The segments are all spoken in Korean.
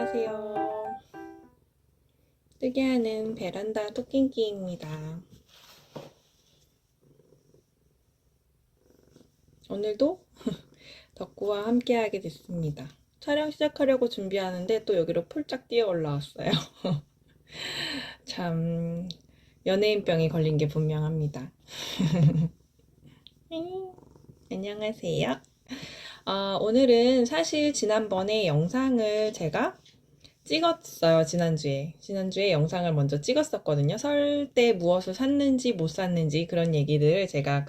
안녕하세요. 뜨개하는 베란다 토끼끼입니다. 오늘도 덕구와 함께하게 됐습니다. 촬영 시작하려고 준비하는데 또 여기로 폴짝 뛰어 올라왔어요. 참 연예인병이 걸린 게 분명합니다. 안녕하세요. 오늘은 사실 지난번에 영상을 제가 찍었어요. 지난주에 영상을 먼저 찍었었거든요. 설 때 무엇을 샀는지 못 샀는지 그런 얘기들을 제가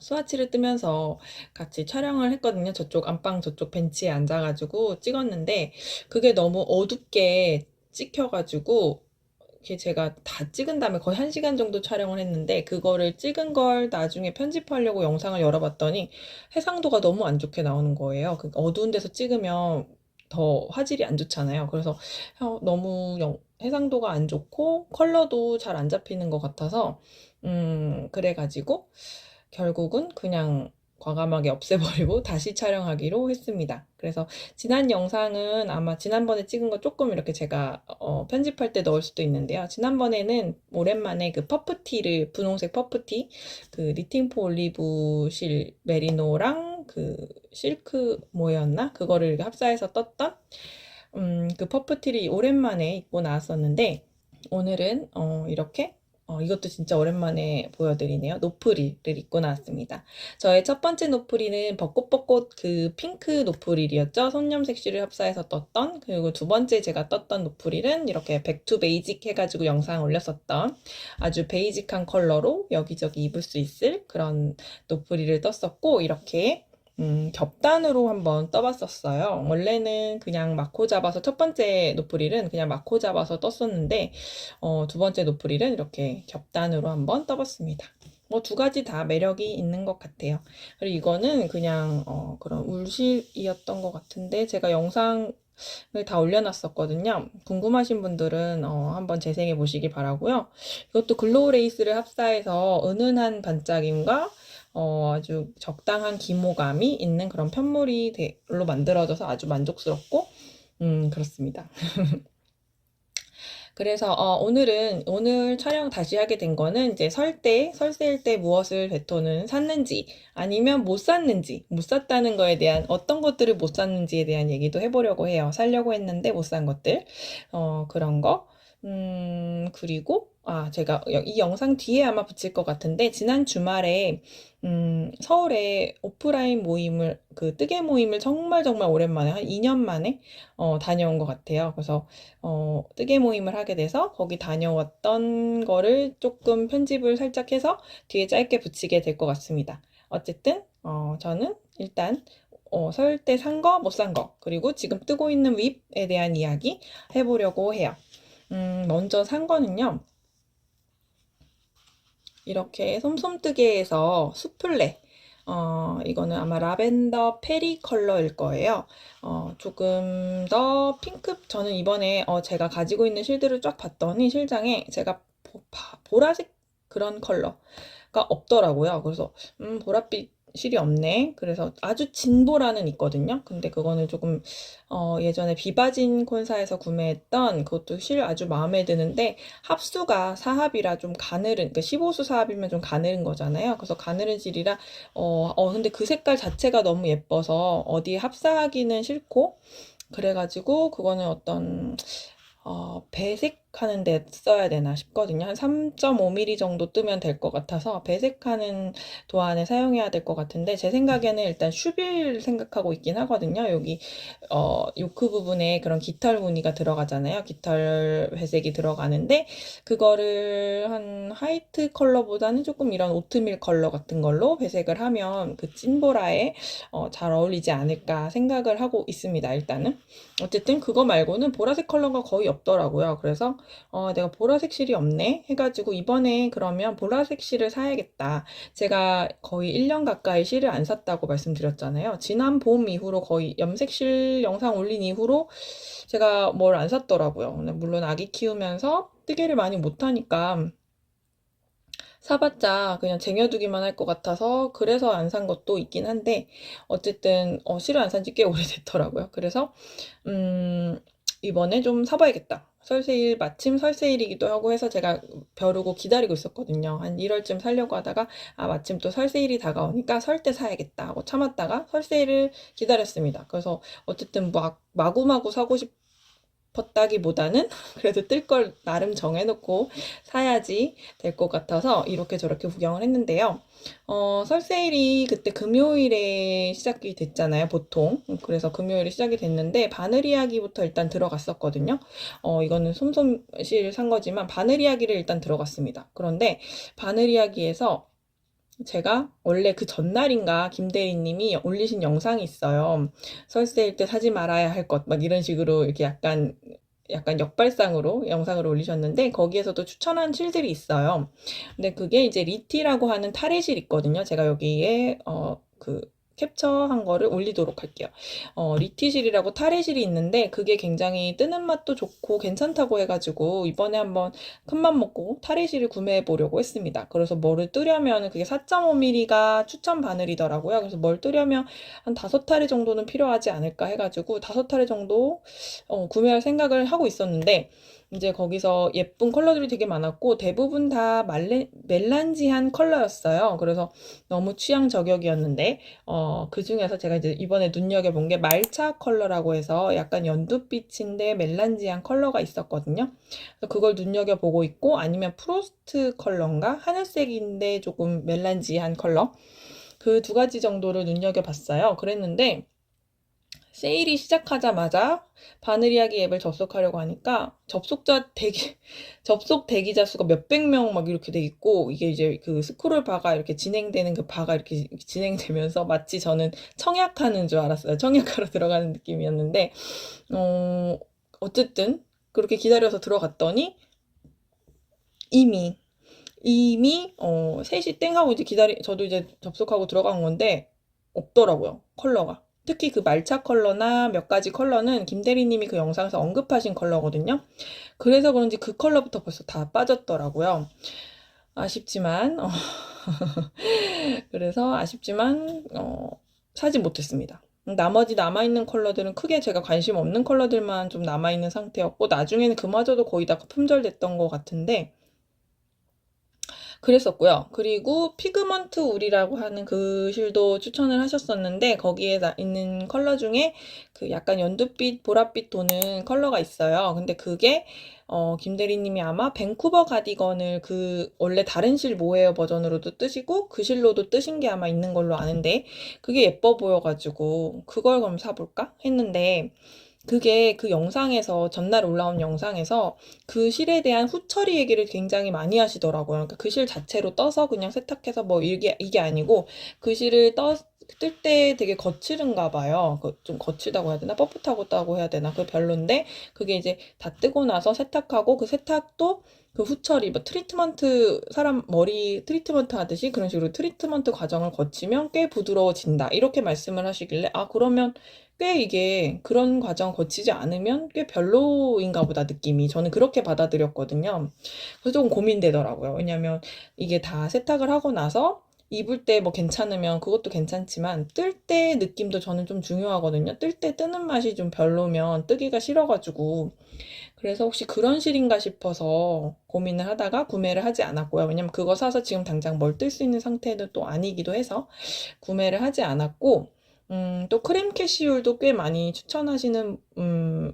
스와치를 뜨면서 같이 촬영을 했거든요. 저쪽 안방 저쪽 벤치에 앉아가지고 찍었는데 그게 너무 어둡게 찍혀가지고 이렇게 제가 다 찍은 다음에 거의 1시간 정도 촬영을 했는데 그거를 찍은 걸 나중에 편집하려고 영상을 열어봤더니 해상도가 너무 안 좋게 나오는 거예요. 어두운 데서 찍으면 더 화질이 안 좋잖아요. 그래서 너무 해상도가 안 좋고 컬러도 잘 안 잡히는 것 같아서 그래가지고 결국은 그냥 과감하게 없애버리고 다시 촬영하기로 했습니다. 그래서 지난 영상은 아마 지난번에 찍은 거 조금 이렇게 제가 편집할 때 넣을 수도 있는데요. 지난번에는 오랜만에 그 퍼프티를 분홍색 퍼프티 그 니팅포 올리브 실 메리노랑 그 실크 뭐였나? 그거를 합사해서 떴던 그 퍼프티를 오랜만에 입고 나왔었는데 오늘은 이렇게 이것도 진짜 오랜만에 보여드리네요. 노프릴을 입고 나왔습니다. 저의 첫 번째 노프릴은 벚꽃 그 핑크 노프릴이었죠. 손염색실을 합사해서 떴던. 그리고 두 번째 제가 떴던 노프릴은 이렇게 백투 베이직 해가지고 영상 올렸었던 아주 베이직한 컬러로 여기저기 입을 수 있을 그런 노프릴을 떴었고 이렇게 겹단으로 한번 떠봤었어요. 원래는 그냥 마코 잡아서 첫 번째 노프릴은 그냥 마코 잡아서 떴었는데 두 번째 노프릴은 이렇게 겹단으로 한번 떠봤습니다. 뭐 두 가지 다 매력이 있는 것 같아요. 그리고 이거는 그냥 그런 울실이었던 것 같은데 제가 영상을 다 올려놨었거든요. 궁금하신 분들은 한번 재생해 보시기 바라고요. 이것도 글로우 레이스를 합사해서 은은한 반짝임과 아주 적당한 기모감이 있는 그런 편무리로 만들어져서 아주 만족스럽고 그렇습니다. 그래서 오늘 촬영 다시 하게 된 거는 이제 설세일 때 무엇을 베토는 샀는지 아니면 못 샀는지 못 샀다는 거에 대한 어떤 것들을 못 샀는지에 대한 얘기도 해보려고 해요. 사려고 했는데 못 산 것들 그런 거 그리고 제가 이 영상 뒤에 아마 붙일 것 같은데 지난 주말에 서울에 오프라인 모임을 그 뜨개 모임을 정말 오랜만에 한 2년 만에 다녀온 것 같아요. 그래서 뜨개 모임을 하게 돼서 거기 다녀왔던 거를 조금 편집을 살짝 해서 뒤에 짧게 붙이게 될 것 같습니다. 어쨌든 저는 일단 설 때 산 거, 못 산 거, 그리고 지금 뜨고 있는 윕에 대한 이야기 해보려고 해요. 먼저 산 거는요. 이렇게 솜솜뜨개에서 수플레 이거는 아마 라벤더 페리 컬러일 거예요. 조금 더 핑크, 저는 이번에 제가 가지고 있는 실들을 쫙 봤더니 실장에 제가 보라색 그런 컬러가 없더라고요. 그래서 보랏빛 실이 없네. 그래서 아주 진보라는 있거든요. 근데 그거는 조금 예전에 비바진 콘사에서 구매했던 그것도 실 아주 마음에 드는데 합수가 사합이라 좀 가늘은, 그러니까 15수 사합이면 좀 가늘은 거잖아요. 그래서 가늘은 실이라 근데 그 색깔 자체가 너무 예뻐서 어디에 합사하기는 싫고 그래가지고 그거는 어떤 배색하는 데 써야 되나 싶거든요. 한 3.5mm 정도 뜨면 될 것 같아서 배색하는 도안에 사용해야 될 것 같은데 제 생각에는 일단 슈빌 생각하고 있긴 하거든요. 여기 요크 부분에 그런 깃털 무늬가 들어가잖아요. 깃털 회색이 들어가는데 그거를 한 화이트 컬러보다는 조금 이런 오트밀 컬러 같은 걸로 배색을 하면 그 찐보라에 잘 어울리지 않을까 생각을 하고 있습니다. 일단은 어쨌든 그거 말고는 보라색 컬러가 거의 없더라고요. 그래서 내가 보라색 실이 없네 해가지고 이번에 그러면 보라색 실을 사야겠다. 제가 거의 1년 가까이 실을 안 샀다고 말씀드렸잖아요. 지난 봄 이후로 거의 염색 실 영상 올린 이후로 제가 뭘 안 샀더라고요. 물론 아기 키우면서 뜨개를 많이 못하니까 사봤자 그냥 쟁여두기만 할 것 같아서 그래서 안 산 것도 있긴 한데 어쨌든 실을 안 산 지 꽤 오래됐더라고요. 그래서 이번에 좀 사봐야겠다. 설세일, 마침 설세일이기도 하고 해서 제가 벼르고 기다리고 있었거든요. 한 1월쯤 사려고 하다가, 마침 또 설세일이 다가오니까 설 때 사야겠다 하고 참았다가 설세일을 기다렸습니다. 그래서 어쨌든 마구마구 사고 싶었다기보다는 그래도 뜰 걸 나름 정해놓고 사야지 될 것 같아서 이렇게 저렇게 구경을 했는데요. 설세일이 그때 금요일에 시작이 됐잖아요, 보통. 그래서 금요일에 시작이 됐는데, 바늘 이야기부터 일단 들어갔었거든요. 이거는 솜솜실 산 거지만, 바늘 이야기를 일단 들어갔습니다. 그런데, 바늘 이야기에서 제가 원래 그 전날인가 김대리님이 올리신 영상이 있어요. 설세일 때 사지 말아야 할 것, 막 이런 식으로 이렇게 약간 역발상으로 영상을 올리셨는데 거기에서도 추천한 실들이 있어요. 근데 그게 이제 리티라고 하는 탈의실 있거든요. 제가 여기에 그 캡처한 거를 올리도록 할게요. 리티실이라고 탈의실이 있는데 그게 굉장히 뜨는 맛도 좋고 괜찮다고 해가지고 이번에 한번 큰맘 먹고 탈의실을 구매해 보려고 했습니다. 그래서 뭐를 뜨려면 그게 4.5mm가 추천 바늘이더라고요. 그래서 뭘 뜨려면 한 5타리 정도는 필요하지 않을까 해가지고 5타리 정도 구매할 생각을 하고 있었는데 이제 거기서 예쁜 컬러들이 되게 많았고 대부분 다 멜란지한 컬러였어요. 그래서 너무 취향 저격이었는데 그 중에서 제가 이제 이번에 눈여겨본 게 말차 컬러라고 해서 약간 연두빛인데 멜란지한 컬러가 있었거든요. 그래서 그걸 눈여겨보고 있고 아니면 프로스트 컬러인가? 하늘색인데 조금 멜란지한 컬러 그 두 가지 정도를 눈여겨봤어요. 그랬는데 세일이 시작하자마자 바늘 이야기 앱을 접속하려고 하니까 접속 대기자 수가 몇백 명 막 이렇게 돼 있고 이게 이제 그 스크롤 바가 이렇게 진행되는 그 바가 이렇게 진행되면서 마치 저는 청약하는 줄 알았어요. 청약하러 들어가는 느낌이었는데 어쨌든 그렇게 기다려서 들어갔더니 이미 3시 땡 하고 이제 저도 이제 접속하고 들어간 건데 없더라고요. 컬러가. 특히 그 말차 컬러나 몇 가지 컬러는 김대리님이 그 영상에서 언급하신 컬러거든요. 그래서 그런지 그 컬러부터 벌써 다 빠졌더라고요. 아쉽지만, 그래서 아쉽지만, 사지 못했습니다. 나머지 남아있는 컬러들은 크게 제가 관심 없는 컬러들만 좀 남아있는 상태였고, 나중에는 그마저도 거의 다 품절됐던 것 같은데, 그랬었고요. 그리고 피그먼트 울이라고 하는 그 실도 추천을 하셨었는데 거기에 있는 컬러 중에 그 약간 연두빛, 보랏빛 도는 컬러가 있어요. 근데 그게 김대리님이 아마 밴쿠버 가디건을 그 원래 다른 실 모헤어 버전으로도 뜨시고 그 실로도 뜨신 게 아마 있는 걸로 아는데 그게 예뻐 보여가지고 그걸 그럼 사볼까 했는데 그게 그 영상에서 전날 올라온 영상에서 그 실에 대한 후처리 얘기를 굉장히 많이 하시더라고요. 그러니까 그 실 자체로 떠서 그냥 세탁해서 뭐 이게 아니고 그 실을 뜰 때 되게 거칠은가 봐요. 좀 거칠다고 해야 되나? 뻣뻣하다고 해야 되나? 그 별론데 그게 이제 다 뜨고 나서 세탁하고 그 세탁도 그 후처리, 뭐 트리트먼트, 사람 머리 트리트먼트 하듯이 그런 식으로 트리트먼트 과정을 거치면 꽤 부드러워진다. 이렇게 말씀을 하시길래, 그러면 꽤 이게 그런 과정 거치지 않으면 꽤 별로인가 보다 느낌이. 저는 그렇게 받아들였거든요. 그래서 조금 고민되더라고요. 왜냐면 이게 다 세탁을 하고 나서 입을 때 뭐 괜찮으면 그것도 괜찮지만 뜰 때 느낌도 저는 좀 중요하거든요. 뜰 때 뜨는 맛이 좀 별로면 뜨기가 싫어가지고 그래서 혹시 그런 실인가 싶어서 고민을 하다가 구매를 하지 않았고요. 왜냐면 그거 사서 지금 당장 뭘 뜰 수 있는 상태는 또 아니기도 해서 구매를 하지 않았고 또 크림 캐시율도 꽤 많이 추천하시는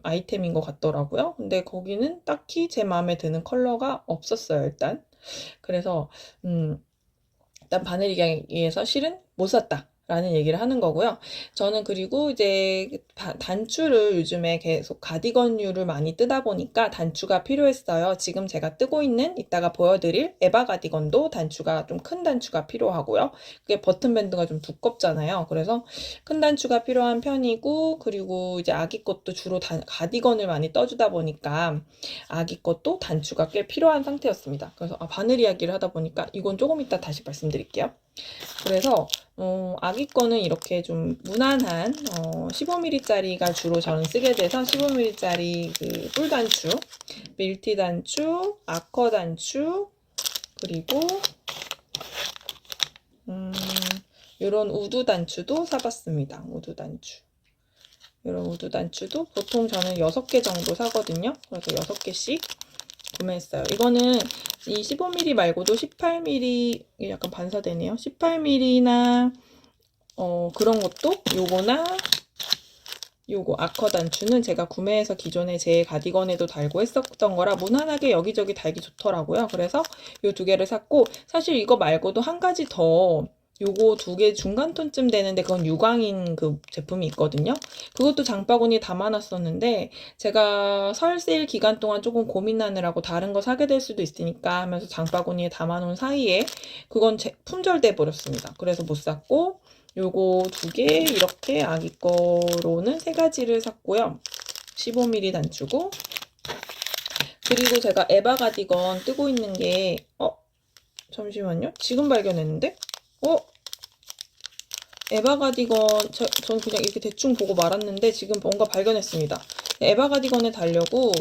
아이템인 것 같더라고요. 근데 거기는 딱히 제 마음에 드는 컬러가 없었어요, 일단. 그래서 일단 바늘이기에서 실은 못 샀다. 라는 얘기를 하는 거고요. 저는 그리고 이제 단추를 요즘에 계속 가디건류를 많이 뜨다 보니까 단추가 필요했어요. 지금 제가 뜨고 있는 이따가 보여드릴 에바 가디건도 단추가 좀 큰 단추가 필요하고요. 그게 버튼밴드가 좀 두껍잖아요. 그래서 큰 단추가 필요한 편이고 그리고 이제 아기 것도 주로 가디건을 많이 떠주다 보니까 아기 것도 단추가 꽤 필요한 상태였습니다. 그래서 바늘 이야기를 하다 보니까 이건 조금 이따 다시 말씀드릴게요. 그래서 아기 거는 이렇게 좀 무난한 15mm짜리가 주로 저는 쓰게 돼서 15mm짜리 그 뿔단추, 밀티 단추, 아커 단추 그리고 이런 우드 단추도 사봤습니다. 우드 단추. 이런 우드 단추도 보통 저는 6개 정도 사거든요. 그래서 6개씩 구매했어요. 이거는 이 15mm 말고도 18mm, 약간 반사되네요. 18mm나 그런 것도 요거나 요거 아커 단추는 제가 구매해서 기존에 제 가디건에도 달고 했었던 거라 무난하게 여기저기 달기 좋더라고요. 그래서 요 2개를 샀고, 사실 이거 말고도 한 가지 더 요거 2개 중간톤쯤 되는데 그건 유광인 그 제품이 있거든요. 그것도 장바구니에 담아놨었는데 제가 설 세일 기간 동안 조금 고민하느라고 다른 거 사게 될 수도 있으니까 하면서 장바구니에 담아놓은 사이에 그건 품절돼 버렸습니다. 그래서 못 샀고, 요거 2개 이렇게 아기 거로는 3가지를 샀고요. 15mm 단추고, 그리고 제가 에바 가디건 뜨고 있는 게 잠시만요. 지금 발견했는데? 에바 가디건 전 그냥 이렇게 대충 보고 말았는데 지금 뭔가 발견했습니다. 에바 가디건에 달려고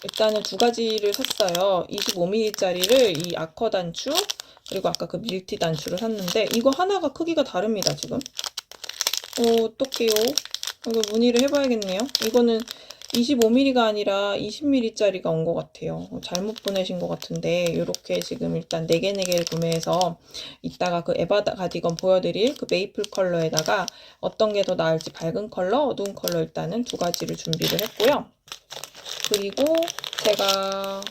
일단은 2가지를 샀어요. 25mm짜리를 이 아커 단추, 그리고 아까 그 밀티 단추를 샀는데 이거 하나가 크기가 다릅니다, 지금. 어떡해요? 이거 문의를 해봐야겠네요. 이거는 25mm가 아니라 20mm짜리가 온 것 같아요. 잘못 보내신 것 같은데 이렇게 지금 일단 4개를 구매해서 이따가 그 에바 가디건 보여드릴 그 메이플 컬러에다가 어떤 게 더 나을지 밝은 컬러, 어두운 컬러 일단은 2가지를 준비를 했고요. 그리고 제가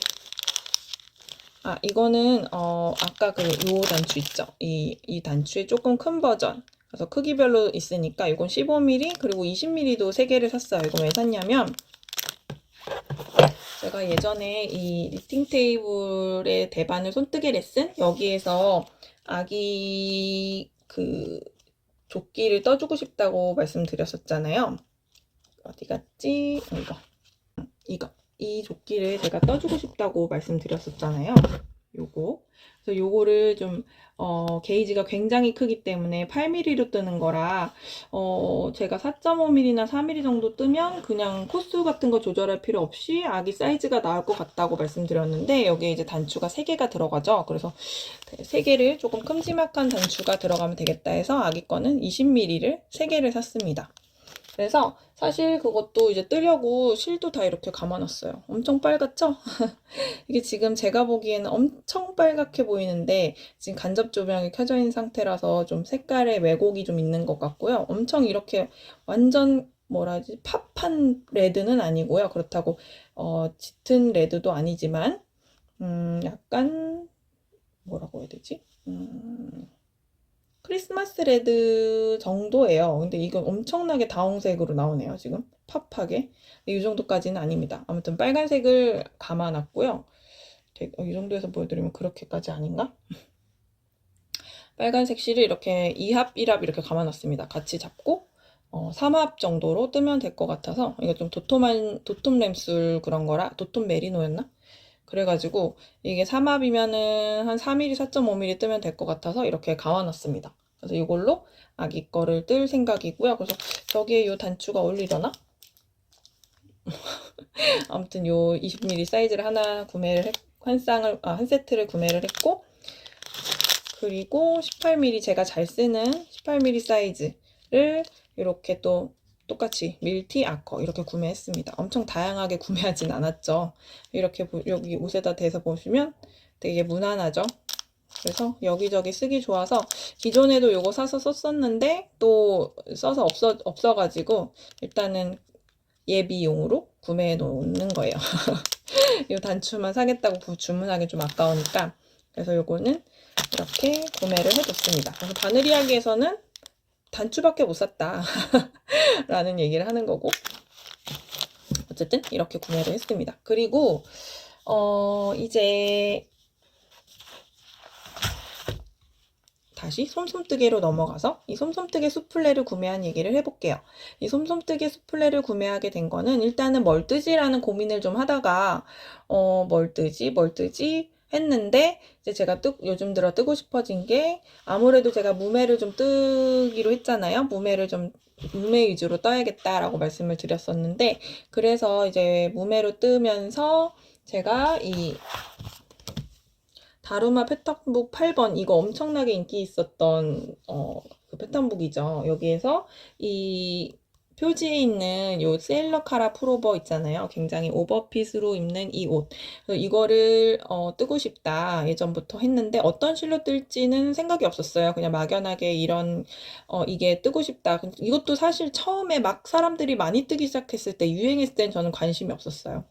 이거는 아까 그 요 단추 있죠? 이 단추의 조금 큰 버전. 그래서 크기별로 있으니까 이건 15mm 그리고 20mm도 3개를 샀어요. 이거 왜 샀냐면 제가 예전에 이 니팅 테이블의 대바늘 손뜨개 레슨 여기에서 아기 그 조끼를 떠주고 싶다고 말씀드렸었잖아요. 어디 갔지? 이거. 이 조끼를 제가 떠주고 싶다고 말씀드렸었잖아요. 요거. 그래서 요거를 좀 게이지가 굉장히 크기 때문에 8mm로 뜨는 거라 제가 4.5mm나 4mm 정도 뜨면 그냥 코스 같은 거 조절할 필요 없이 아기 사이즈가 나올 것 같다고 말씀드렸는데 여기에 이제 단추가 3개가 들어가죠. 그래서 3개를 조금 큼지막한 단추가 들어가면 되겠다 해서 아기 거는 20mm를 3개를 샀습니다. 그래서 사실 그것도 이제 뜨려고 실도 다 이렇게 감아놨어요. 엄청 빨갛죠? 이게 지금 제가 보기에는 엄청 빨갛게 보이는데 지금 간접 조명이 켜져 있는 상태라서 좀 색깔의 왜곡이 좀 있는 것 같고요. 엄청 이렇게 완전 뭐라지 팝한 레드는 아니고요. 그렇다고 짙은 레드도 아니지만 약간 뭐라고 해야 되지? 크리스마스 레드 정도예요. 근데 이건 엄청나게 다홍색으로 나오네요, 지금. 팝하게. 이 정도까지는 아닙니다. 아무튼 빨간색을 감아놨고요. 이 정도에서 보여드리면 그렇게까지 아닌가? 빨간색 실을 이렇게 2합, 1합 이렇게 감아놨습니다. 같이 잡고 3합 정도로 뜨면 될 것 같아서 이거 좀 도톰 램술 그런 거라 도톰 메리노였나? 그래가지고 이게 3합이면은 한 4mm, 4.5mm 뜨면 될 것 같아서 이렇게 감아놨습니다. 그래서 이걸로 아기 거를 뜰 생각이고요. 그래서 저기에 요 단추가 어울리려나? 아무튼 요 20mm 사이즈를 하나 구매를 한 세트를 구매를 했고, 그리고 18mm 제가 잘 쓰는 18mm 사이즈를 이렇게 또 똑같이 밀티 아커 이렇게 구매했습니다. 엄청 다양하게 구매하진 않았죠. 이렇게 여기 옷에다 대서 보시면 되게 무난하죠. 그래서 여기저기 쓰기 좋아서 기존에도 요거 사서 썼었는데 또 써서 없어가지고 일단은 예비용으로 구매해 놓는 거예요. 이 단추만 사겠다고 주문하기 좀 아까우니까 그래서 요거는 이렇게 구매를 해뒀습니다. 그래서 바늘 이야기에서는 단추밖에 못 샀다 라는 얘기를 하는 거고 어쨌든 이렇게 구매를 했습니다. 그리고 이제 다시 솜솜뜨개로 넘어가서 이 솜솜뜨개 수플레를 구매한 얘기를 해볼게요. 이 솜솜뜨개 수플레를 구매하게 된 거는 일단은 뭘 뜨지라는 고민을 좀 하다가 뭘 뜨지 했는데 이제 제가 요즘 들어 뜨고 싶어진 게 아무래도 제가 무매를 좀 뜨기로 했잖아요. 무매 위주로 떠야겠다라고 말씀을 드렸었는데 그래서 이제 무매로 뜨면서 제가 이 다루마 패턴북 8번 이거 엄청나게 인기 있었던 그 패턴북이죠. 여기에서 이 표지에 있는 요 세일러 카라 풀오버 있잖아요. 굉장히 오버핏으로 입는 이 옷. 그래서 이거를 뜨고 싶다 예전부터 했는데 어떤 실로 뜰지는 생각이 없었어요. 그냥 막연하게 이런 이게 뜨고 싶다. 이것도 사실 처음에 막 사람들이 많이 뜨기 시작했을 때 유행했을 땐 저는 관심이 없었어요.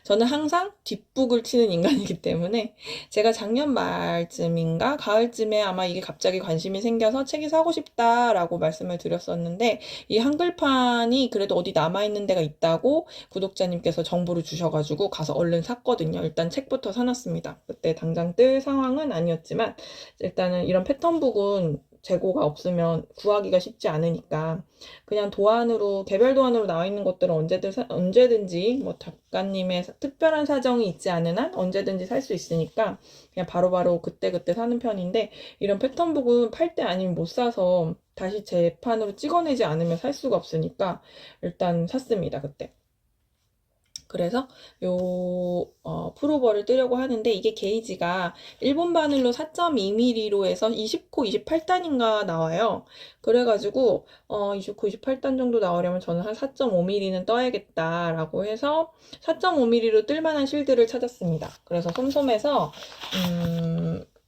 저는 항상 뒷북을 치는 인간이기 때문에 제가 작년 말쯤인가 가을쯤에 아마 이게 갑자기 관심이 생겨서 책이 사고 싶다라고 말씀을 드렸었는데 이 한글판이 그래도 어디 남아있는 데가 있다고 구독자님께서 정보를 주셔가지고 가서 얼른 샀거든요. 일단 책부터 사놨습니다. 그때 당장 뜰 상황은 아니었지만 일단은 이런 패턴북은 재고가 없으면 구하기가 쉽지 않으니까 그냥 도안으로 개별 도안으로 나와 있는 것들은 언제든지 뭐 작가님의 특별한 사정이 있지 않은 한 언제든지 살 수 있으니까 그냥 바로바로 그때그때 사는 편인데 이런 패턴북은 팔 때 아니면 못 사서 다시 재판으로 찍어내지 않으면 살 수가 없으니까 일단 샀습니다 그때. 그래서 요 풀오버를 뜨려고 하는데 이게 게이지가 일본 바늘로 4.2mm로 해서 20코 28단인가 나와요. 그래가지고 20코 28단 정도 나오려면 저는 한 4.5mm는 떠야겠다라고 해서 4.5mm로 뜰만한 실들을 찾았습니다. 그래서 솜솜해서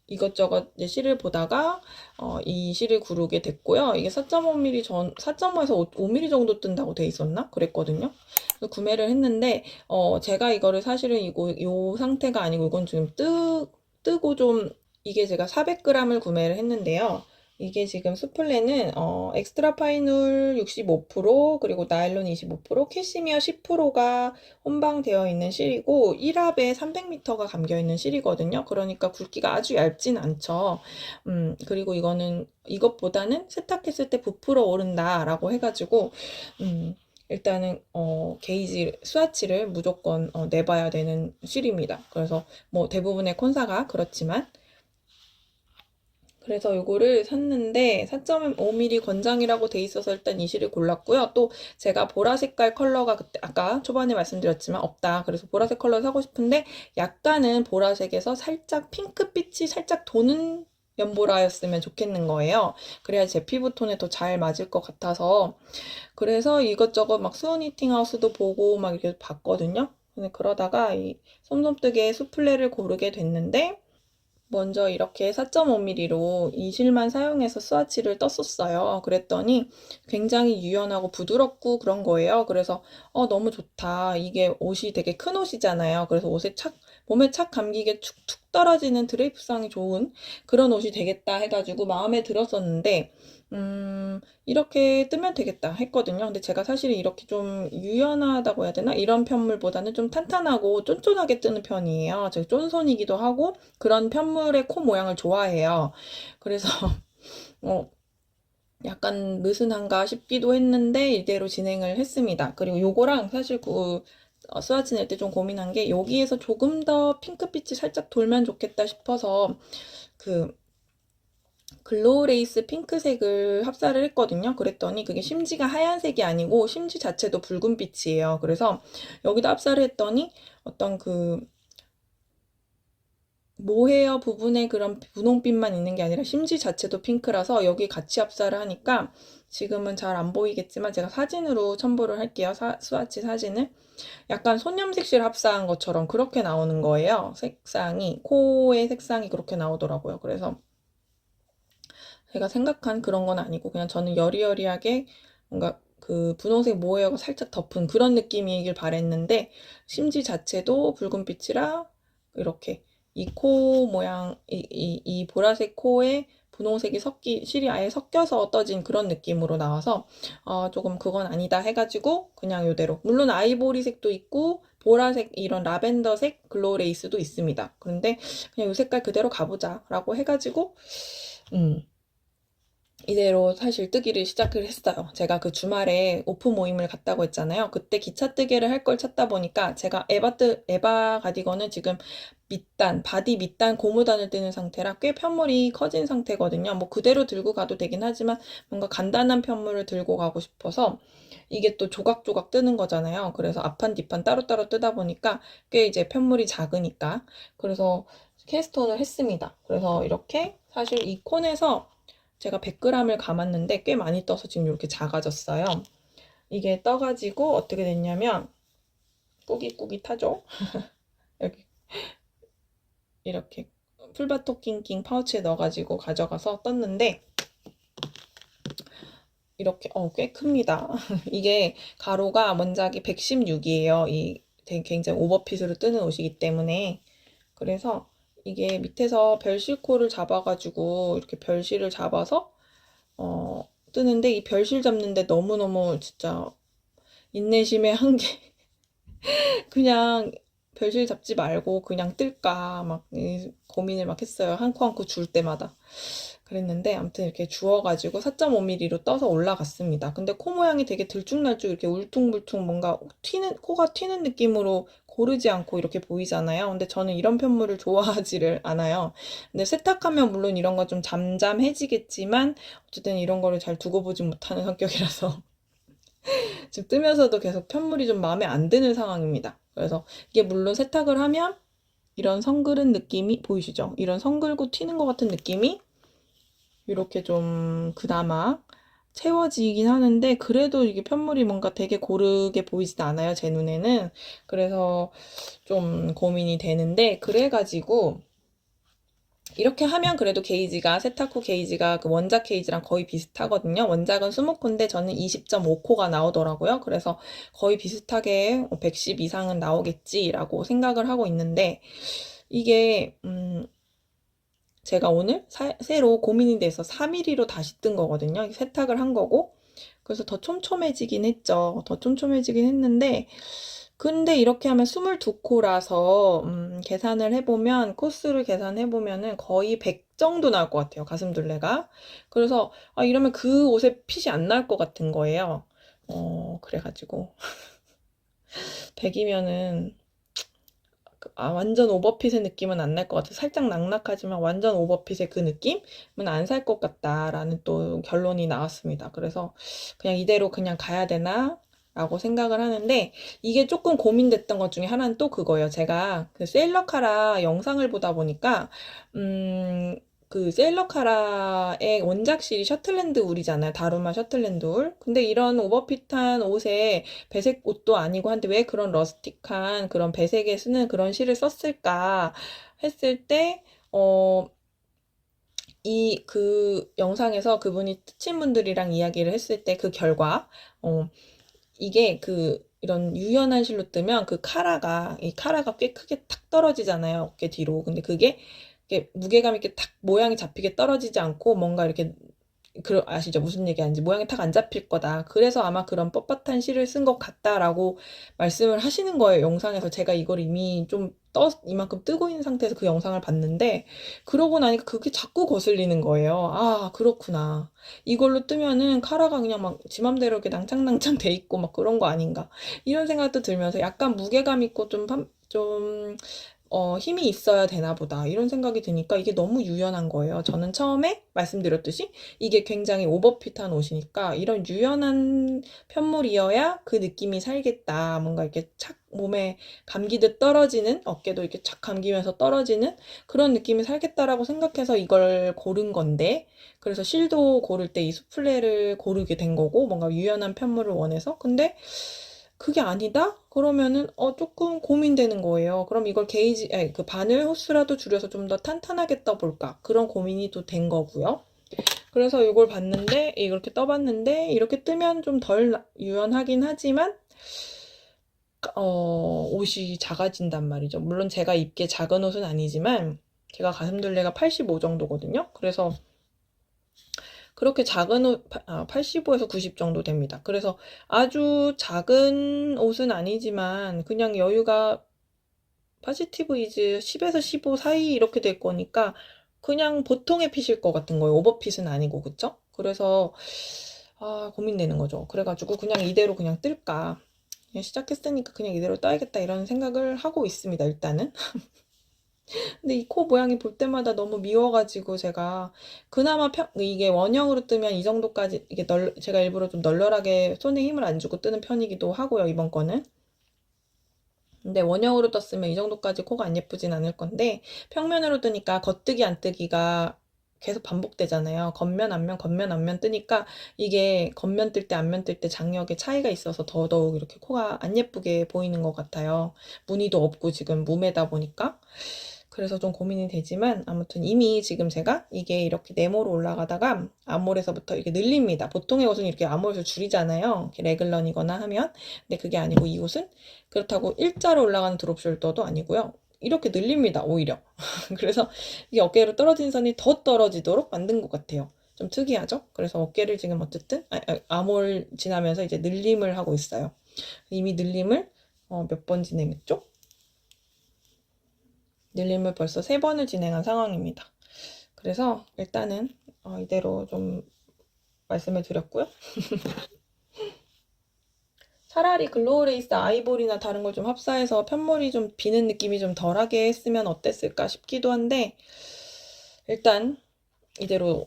이것저것 이제 실을 보다가 이 실을 고르게 됐고요. 이게 4.5mm 4.5에서 5mm 정도 뜬다고 돼 있었나? 그랬거든요. 그래서 구매를 했는데 제가 이거를 사실은 요 상태가 아니고 이건 지금 뜨고 좀 이게 제가 400g을 구매를 했는데요. 이게 지금 수플레는 엑스트라 파이눌 65% 그리고 나일론 25% 캐시미어 10%가 혼방되어 있는 실이고 1합에 300m가 감겨 있는 실이거든요. 그러니까 굵기가 아주 얇진 않죠. 그리고 이것보다는 세탁했을 때 부풀어 오른다라고 해가지고 일단은 게이지 스와치를 무조건 내봐야 되는 실입니다. 그래서 뭐 대부분의 콘사가 그렇지만 그래서 요거를 샀는데 4.5mm 권장이라고 돼 있어서 일단 이 실을 골랐고요. 또 제가 보라 색깔 컬러가 그때 아까 초반에 말씀드렸지만 없다. 그래서 보라색 컬러 사고 싶은데 약간은 보라색에서 살짝 핑크빛이 살짝 도는 연보라였으면 좋겠는 거예요. 그래야 제 피부톤에 더 잘 맞을 것 같아서 그래서 이것저것 막 수은 이팅 하우스도 보고 막 이렇게 봤거든요. 근데 그러다가 이 솜솜뜨게 수플레를 고르게 됐는데 먼저 이렇게 4.5mm로 이 실만 사용해서 스와치를 떴었어요. 그랬더니 굉장히 유연하고 부드럽고 그런 거예요. 그래서 너무 좋다. 이게 옷이 되게 큰 옷이잖아요. 그래서 몸에 착 감기게 툭툭 떨어지는 드레이프성이 좋은 그런 옷이 되겠다 해가지고 마음에 들었었는데 이렇게 뜨면 되겠다 했거든요. 근데 제가 사실 이렇게 좀 유연하다고 해야 되나? 이런 편물보다는 좀 탄탄하고 쫀쫀하게 뜨는 편이에요. 제가 쫀손이기도 하고 그런 편물의 코 모양을 좋아해요. 그래서 약간 느슨한가 싶기도 했는데 이대로 진행을 했습니다. 그리고 요거랑 사실 스와치 낼 때 좀 고민한 게 여기에서 조금 더 핑크빛이 살짝 돌면 좋겠다 싶어서 그 글로우 레이스 핑크색을 합사를 했거든요. 그랬더니 그게 심지가 하얀색이 아니고 심지 자체도 붉은빛이에요. 그래서 여기다 합사를 했더니 어떤 그 모헤어 부분에 그런 분홍빛만 있는 게 아니라 심지 자체도 핑크라서 여기 같이 합사를 하니까 지금은 잘 안 보이겠지만 제가 사진으로 첨부를 할게요. 스와치 사진을. 약간 손염색실 합사한 것처럼 그렇게 나오는 거예요. 색상이, 코의 색상이 그렇게 나오더라고요. 그래서 제가 생각한 그런 건 아니고 그냥 저는 여리여리하게 뭔가 그 분홍색 모헤어가 살짝 덮은 그런 느낌이길 바랬는데 심지 자체도 붉은빛이라 이렇게 이 코 모양 이 보라색 코에 분홍색이 실이 아예 섞여서 떠진 그런 느낌으로 나와서 조금 그건 아니다 해가지고 그냥 이대로 물론 아이보리색도 있고 보라색 이런 라벤더색 글로우 레이스도 있습니다. 그런데 그냥 이 색깔 그대로 가보자 라고 해가지고 이대로 사실 뜨기를 시작을 했어요. 제가 그 주말에 오프 모임을 갔다고 했잖아요. 그때 기차 뜨개를 할 걸 찾다 보니까 제가 에바 가디건은 지금 바디 밑단 고무단을 뜨는 상태라 꽤 편물이 커진 상태거든요. 뭐 그대로 들고 가도 되긴 하지만 뭔가 간단한 편물을 들고 가고 싶어서 이게 또 조각조각 뜨는 거잖아요. 그래서 앞판 뒷판 따로따로 뜨다 보니까 꽤 이제 편물이 작으니까 그래서 캐스톤을 했습니다. 그래서 이렇게 사실 이 콘에서 제가 100g을 감았는데 꽤 많이 떠서 지금 이렇게 작아졌어요. 이게 떠가지고 어떻게 됐냐면 꾸깃꾸깃하죠? 여기 이렇게 풀바토 낑낑 파우치에 넣어가지고 가져가서 떴는데 이렇게 꽤 큽니다. 이게 가로가 원작이 116이에요. 이 되게 굉장히 오버핏으로 뜨는 옷이기 때문에 그래서 이게 밑에서 별실코를 잡아가지고 이렇게 별실을 잡아서 뜨는데 이 별실 잡는데 너무너무 진짜 인내심의 한계 그냥 별실 잡지 말고 그냥 뜰까 막 고민을 막 했어요. 한 코 한 코 줄 때마다. 그랬는데 아무튼 이렇게 주워가지고 4.5mm로 떠서 올라갔습니다. 근데 코 모양이 되게 들쭉날쭉 이렇게 울퉁불퉁 뭔가 코가 튀는 느낌으로 고르지 않고 이렇게 보이잖아요. 근데 저는 이런 편물을 좋아하지를 않아요. 근데 세탁하면 물론 이런 거 좀 잠잠해지겠지만 어쨌든 이런 거를 잘 두고 보지 못하는 성격이라서 지금 뜨면서도 계속 편물이 좀 마음에 안 드는 상황입니다. 그래서 이게 물론 세탁을 하면 이런 성글은 느낌이 보이시죠? 이런 성글고 튀는 것 같은 느낌이 이렇게 좀 그나마 채워지긴 하는데 그래도 이게 편물이 뭔가 되게 고르게 보이진 않아요, 제 눈에는. 그래서 좀 고민이 되는데 그래가지고 이렇게 하면 그래도 게이지가 세탁 후 게이지가 그 원작 게이지랑 거의 비슷하거든요. 원작은 20코인데 저는 20.5코가 나오더라고요. 그래서 거의 비슷하게 110 이상은 나오겠지라고 생각을 하고 있는데 이게 제가 오늘 새로 고민이 돼서 4mm로 다시 뜬 거거든요. 세탁을 한 거고 그래서 더 촘촘해지긴 했죠. 더 촘촘해지긴 했는데 근데 이렇게 하면 22코라서 계산을 해보면 코스를 계산해보면은 거의 100 정도 나올 것 같아요. 가슴둘레가. 그래서 이러면 그 옷에 핏이 안 날 것 같은 거예요. 그래가지고 100이면은 완전 오버핏의 느낌은 안 날 것 같아. 살짝 낙낙하지만 완전 오버핏의 그 느낌은 안 살 것 같다라는 또 결론이 나왔습니다. 그래서 그냥 이대로 그냥 가야 되나? 라고 생각을 하는데 이게 조금 고민됐던 것 중에 하나는 또 그거예요. 제가 그 세일러카라 영상을 보다 보니까 그 세일러카라의 원작실이 셔틀랜드 울이잖아요. 다루마 셔틀랜드 울. 근데 이런 오버핏한 옷에 배색 옷도 아니고 한데 왜 그런 러스틱한 그런 배색에 쓰는 그런 실을 썼을까 했을 때, 이 그 영상에서 그분이 특친분들이랑 이야기를 했을 때 그 결과, 이게 이런 유연한 실로 뜨면 이 카라가 꽤 크게 탁 떨어지잖아요. 어깨 뒤로. 근데 그게 무게감 있게 탁 모양이 잡히게 떨어지지 않고 뭔가 이렇게 아시죠? 무슨 얘기하는지 모양이 탁 안 잡힐 거다. 그래서 아마 그런 뻣뻣한 실을 쓴 것 같다라고 말씀을 하시는 거예요. 영상에서 제가 이걸 이미 좀 이만큼 뜨고 있는 상태에서 그 영상을 봤는데 그러고 나니까 그게 자꾸 거슬리는 거예요. 아, 그렇구나. 이걸로 뜨면은 카라가 그냥 막 지 맘대로 이렇게 낭창낭창 돼 있고 막 그런 거 아닌가. 이런 생각도 들면서 약간 무게감 있고 좀 힘이 있어야 되나 보다. 이런 생각이 드니까 이게 너무 유연한 거예요. 저는 처음에 말씀드렸듯이 이게 굉장히 오버핏한 옷이니까 이런 유연한 편물이어야 그 느낌이 살겠다. 뭔가 이렇게 착 몸에 감기듯 떨어지는 어깨도 이렇게 착 감기면서 떨어지는 그런 느낌이 살겠다라고 생각해서 이걸 고른 건데 그래서 실도 고를 때 이 수플레를 고르게 된 거고 뭔가 유연한 편물을 원해서 근데 그게 아니다? 그러면은 조금 고민되는 거예요. 그럼 이걸 그 바늘 호스라도 줄여서 좀 더 탄탄하게 떠볼까? 그런 고민이 또 된 거고요. 그래서 이걸 봤는데 이렇게 떠봤는데 이렇게 뜨면 좀 덜 유연하긴 하지만 옷이 작아진단 말이죠. 물론 제가 입기에 작은 옷은 아니지만 제가 가슴둘레가 85 정도거든요. 그래서 그렇게 작은 옷, 85에서 90 정도 됩니다. 그래서 아주 작은 옷은 아니지만 그냥 여유가 파지티브 이즈 10에서 15 사이 이렇게 될 거니까 그냥 보통의 핏일 것 같은 거예요. 오버핏은 아니고, 그쵸? 그래서 고민되는 거죠. 그래가지고 그냥 이대로 그냥 뜰까. 그냥 시작했으니까 그냥 이대로 떠야겠다 이런 생각을 하고 있습니다. 일단은. 근데 이 코 모양이 볼 때마다 너무 미워가지고 제가 그나마 이게 원형으로 뜨면 이 정도까지 이게 제가 일부러 좀 널널하게 손에 힘을 안 주고 뜨는 편이기도 하고요. 이번 거는. 근데 원형으로 떴으면 이 정도까지 코가 안 예쁘진 않을 건데 평면으로 뜨니까 겉뜨기 안 뜨기가 계속 반복되잖아요. 겉면, 앞면, 겉면, 앞면 뜨니까 이게 겉면 뜰 때, 앞면 뜰 때 장력의 차이가 있어서 더더욱 이렇게 코가 안 예쁘게 보이는 것 같아요. 무늬도 없고 지금 무매다 보니까. 그래서 좀 고민이 되지만 아무튼 이미 지금 제가 이게 이렇게 네모로 올라가다가 앞몰에서부터 이렇게 늘립니다. 보통의 옷은 이렇게 앞몰을 줄이잖아요. 이렇게 레글런이거나 하면. 근데 그게 아니고 이 옷은 그렇다고 일자로 올라가는 드롭숄더도 아니고요. 이렇게 늘립니다, 오히려. 그래서 이 어깨로 떨어진 선이 더 떨어지도록 만든 것 같아요. 좀 특이하죠? 그래서 어깨를 지금 어쨌든 암홀 지나면서 이제 늘림을 하고 있어요. 이미 늘림을 몇 번 진행했죠? 늘림을 벌써 3번을 진행한 상황입니다. 그래서 일단은 이대로 좀 말씀을 드렸고요. 차라리 글로우레이스 아이보리나 다른 걸 좀 합사해서 편머리 좀 비는 느낌이 좀 덜하게 했으면 어땠을까 싶기도 한데 일단 이대로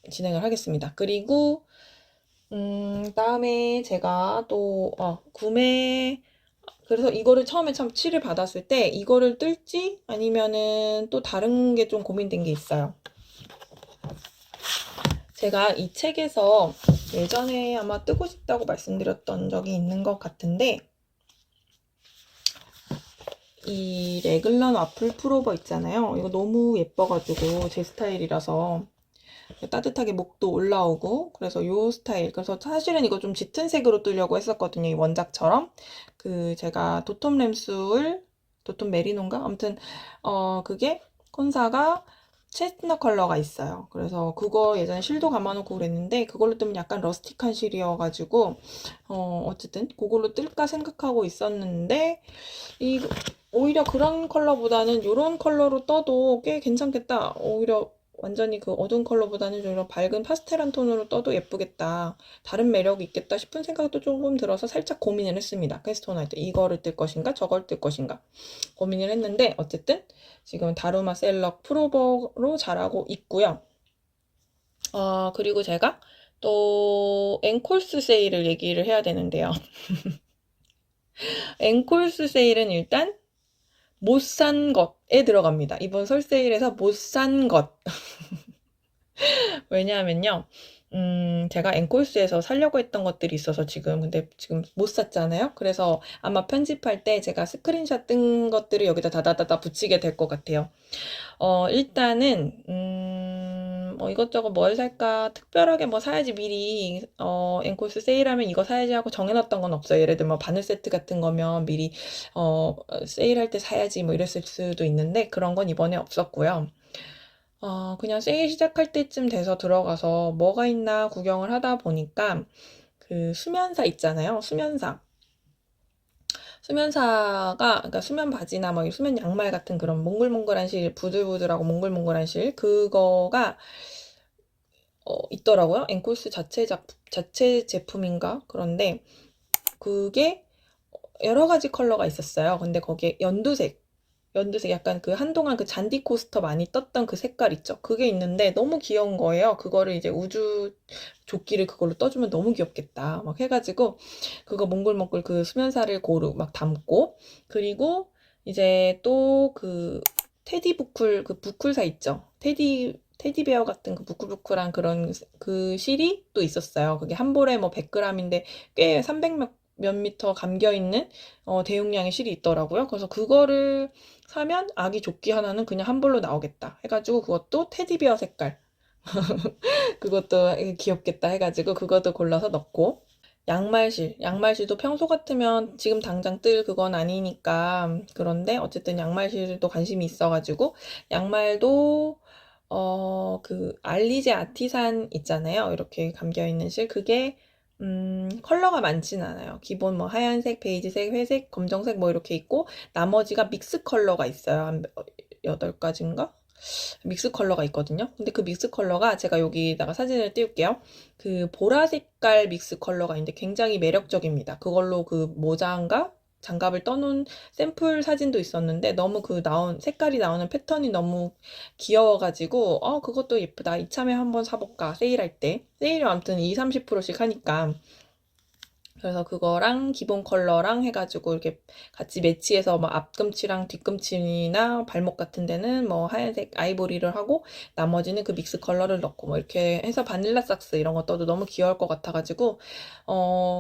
진행을 하겠습니다. 그리고 다음에 제가 또 그래서 이거를 처음에 참 칠을 받았을 때 이거를 뜰지 아니면은 또 다른 게 좀 고민된 게 있어요. 제가 이 책에서 예전에 아마 뜨고 싶다고 말씀드렸던 적이 있는 것 같은데 이 레글런 와플 풀오버 있잖아요. 이거 너무 예뻐가지고 제 스타일이라서 따뜻하게 목도 올라오고 그래서 요 스타일. 그래서 사실은 이거 좀 짙은 색으로 뜨려고 했었거든요. 이 원작처럼. 제가 도톰 램술, 도톰 메리노인가? 아무튼 그게 콘사가 체스트넛 컬러가 있어요. 그래서 그거 예전에 실도 감아놓고 그랬는데 그걸로 뜨면 약간 러스틱한 실이어가지고 어쨌든 그걸로 뜰까 생각하고 있었는데 오히려 그런 컬러보다는 이런 컬러로 떠도 꽤 괜찮겠다. 오히려 완전히 그 어두운 컬러보다는 좀 이런 밝은 파스텔한 톤으로 떠도 예쁘겠다. 다른 매력이 있겠다 싶은 생각도 조금 들어서 살짝 고민을 했습니다. 캐스톤 할 때 이거를 뜰 것인가 저걸 뜰 것인가 고민을 했는데 어쨌든 지금 다루마 셀럽 프로버로 잘하고 있고요. 그리고 제가 또 앵콜스 세일을 얘기를 해야 되는데요. 앵콜스 세일은 일단 못 산 것에 들어갑니다. 이번 설 세일에서 못 산 것. 왜냐하면요. 제가 앵콜스에서 사려고 했던 것들이 있어서 근데 지금 못 샀잖아요. 그래서 아마 편집할 때 제가 스크린샷 뜬 것들을 여기다 다다다다 붙이게 될 것 같아요. 일단은, 뭐 이것저것 뭘 살까, 특별하게 뭐 사야지 미리, 앵콜스 세일하면 이거 사야지 하고 정해놨던 건 없어요. 예를 들면 뭐 바늘 세트 같은 거면 미리, 세일할 때 사야지 뭐 이랬을 수도 있는데 그런 건 이번에 없었고요. 그냥 세일 시작할 때쯤 돼서 들어가서 뭐가 있나 구경을 하다 보니까 그 수면사 있잖아요. 그러니까 수면 바지나 뭐 수면 양말 같은 그런 몽글몽글한 실, 부들부들하고 몽글몽글한 실, 그거가 있더라고요. 앵콜스 자체 제품인가? 그런데 그게 여러 가지 컬러가 있었어요. 근데 거기에 연두색 약간 그 한동안 그 잔디 코스터 많이 떴던 그 색깔 있죠? 그게 있는데 너무 귀여운 거예요. 그거를 이제 우주 조끼를 그걸로 떠주면 너무 귀엽겠다. 막 해가지고 그거 몽글몽글 그 수면사를 막 담고 그리고 이제 또 그 테디 부쿨 그 부쿨사 있죠? 테디베어 같은 그 부쿨부쿨한 그런 그 실이 또 있었어요. 그게 한 볼에 뭐 100g인데 꽤 300 몇 미터 감겨있는 대용량의 실이 있더라고요. 그래서 그거를 사면 아기 조끼 하나는 그냥 한 볼로 나오겠다 해가지고 그것도 테디베어 색깔 그것도 귀엽겠다 해가지고 그것도 골라서 넣고 양말실도 평소 같으면 지금 당장 뜰 그건 아니니까 그런데 어쨌든 양말실도 관심이 있어가지고 양말도 그 알리제 아티산 있잖아요. 이렇게 감겨있는 실 그게 컬러가 많진 않아요. 기본 뭐 하얀색, 베이지색, 회색, 검정색 뭐 이렇게 있고 나머지가 믹스 컬러가 있어요. 한 8가지인가? 믹스 컬러가 있거든요. 근데 그 믹스 컬러가 제가 여기다가 사진을 띄울게요. 그 보라 색깔 믹스 컬러가 있는데 굉장히 매력적입니다. 그걸로 그 모자인가? 장갑을 떠놓은 샘플 사진도 있었는데 너무 색깔이 나오는 패턴이 너무 귀여워가지고 그것도 예쁘다. 이참에 한번 사볼까 세일할 때 세일이 아무튼 20, 30%씩 하니까 그래서 그거랑 기본 컬러랑 해가지고 이렇게 같이 매치해서 뭐 앞꿈치랑 뒤꿈치나 발목 같은 데는 뭐 하얀색 아이보리를 하고 나머지는 그 믹스 컬러를 넣고 뭐 이렇게 해서 바닐라 삭스 이런 거 떠도 너무 귀여울 것 같아가지고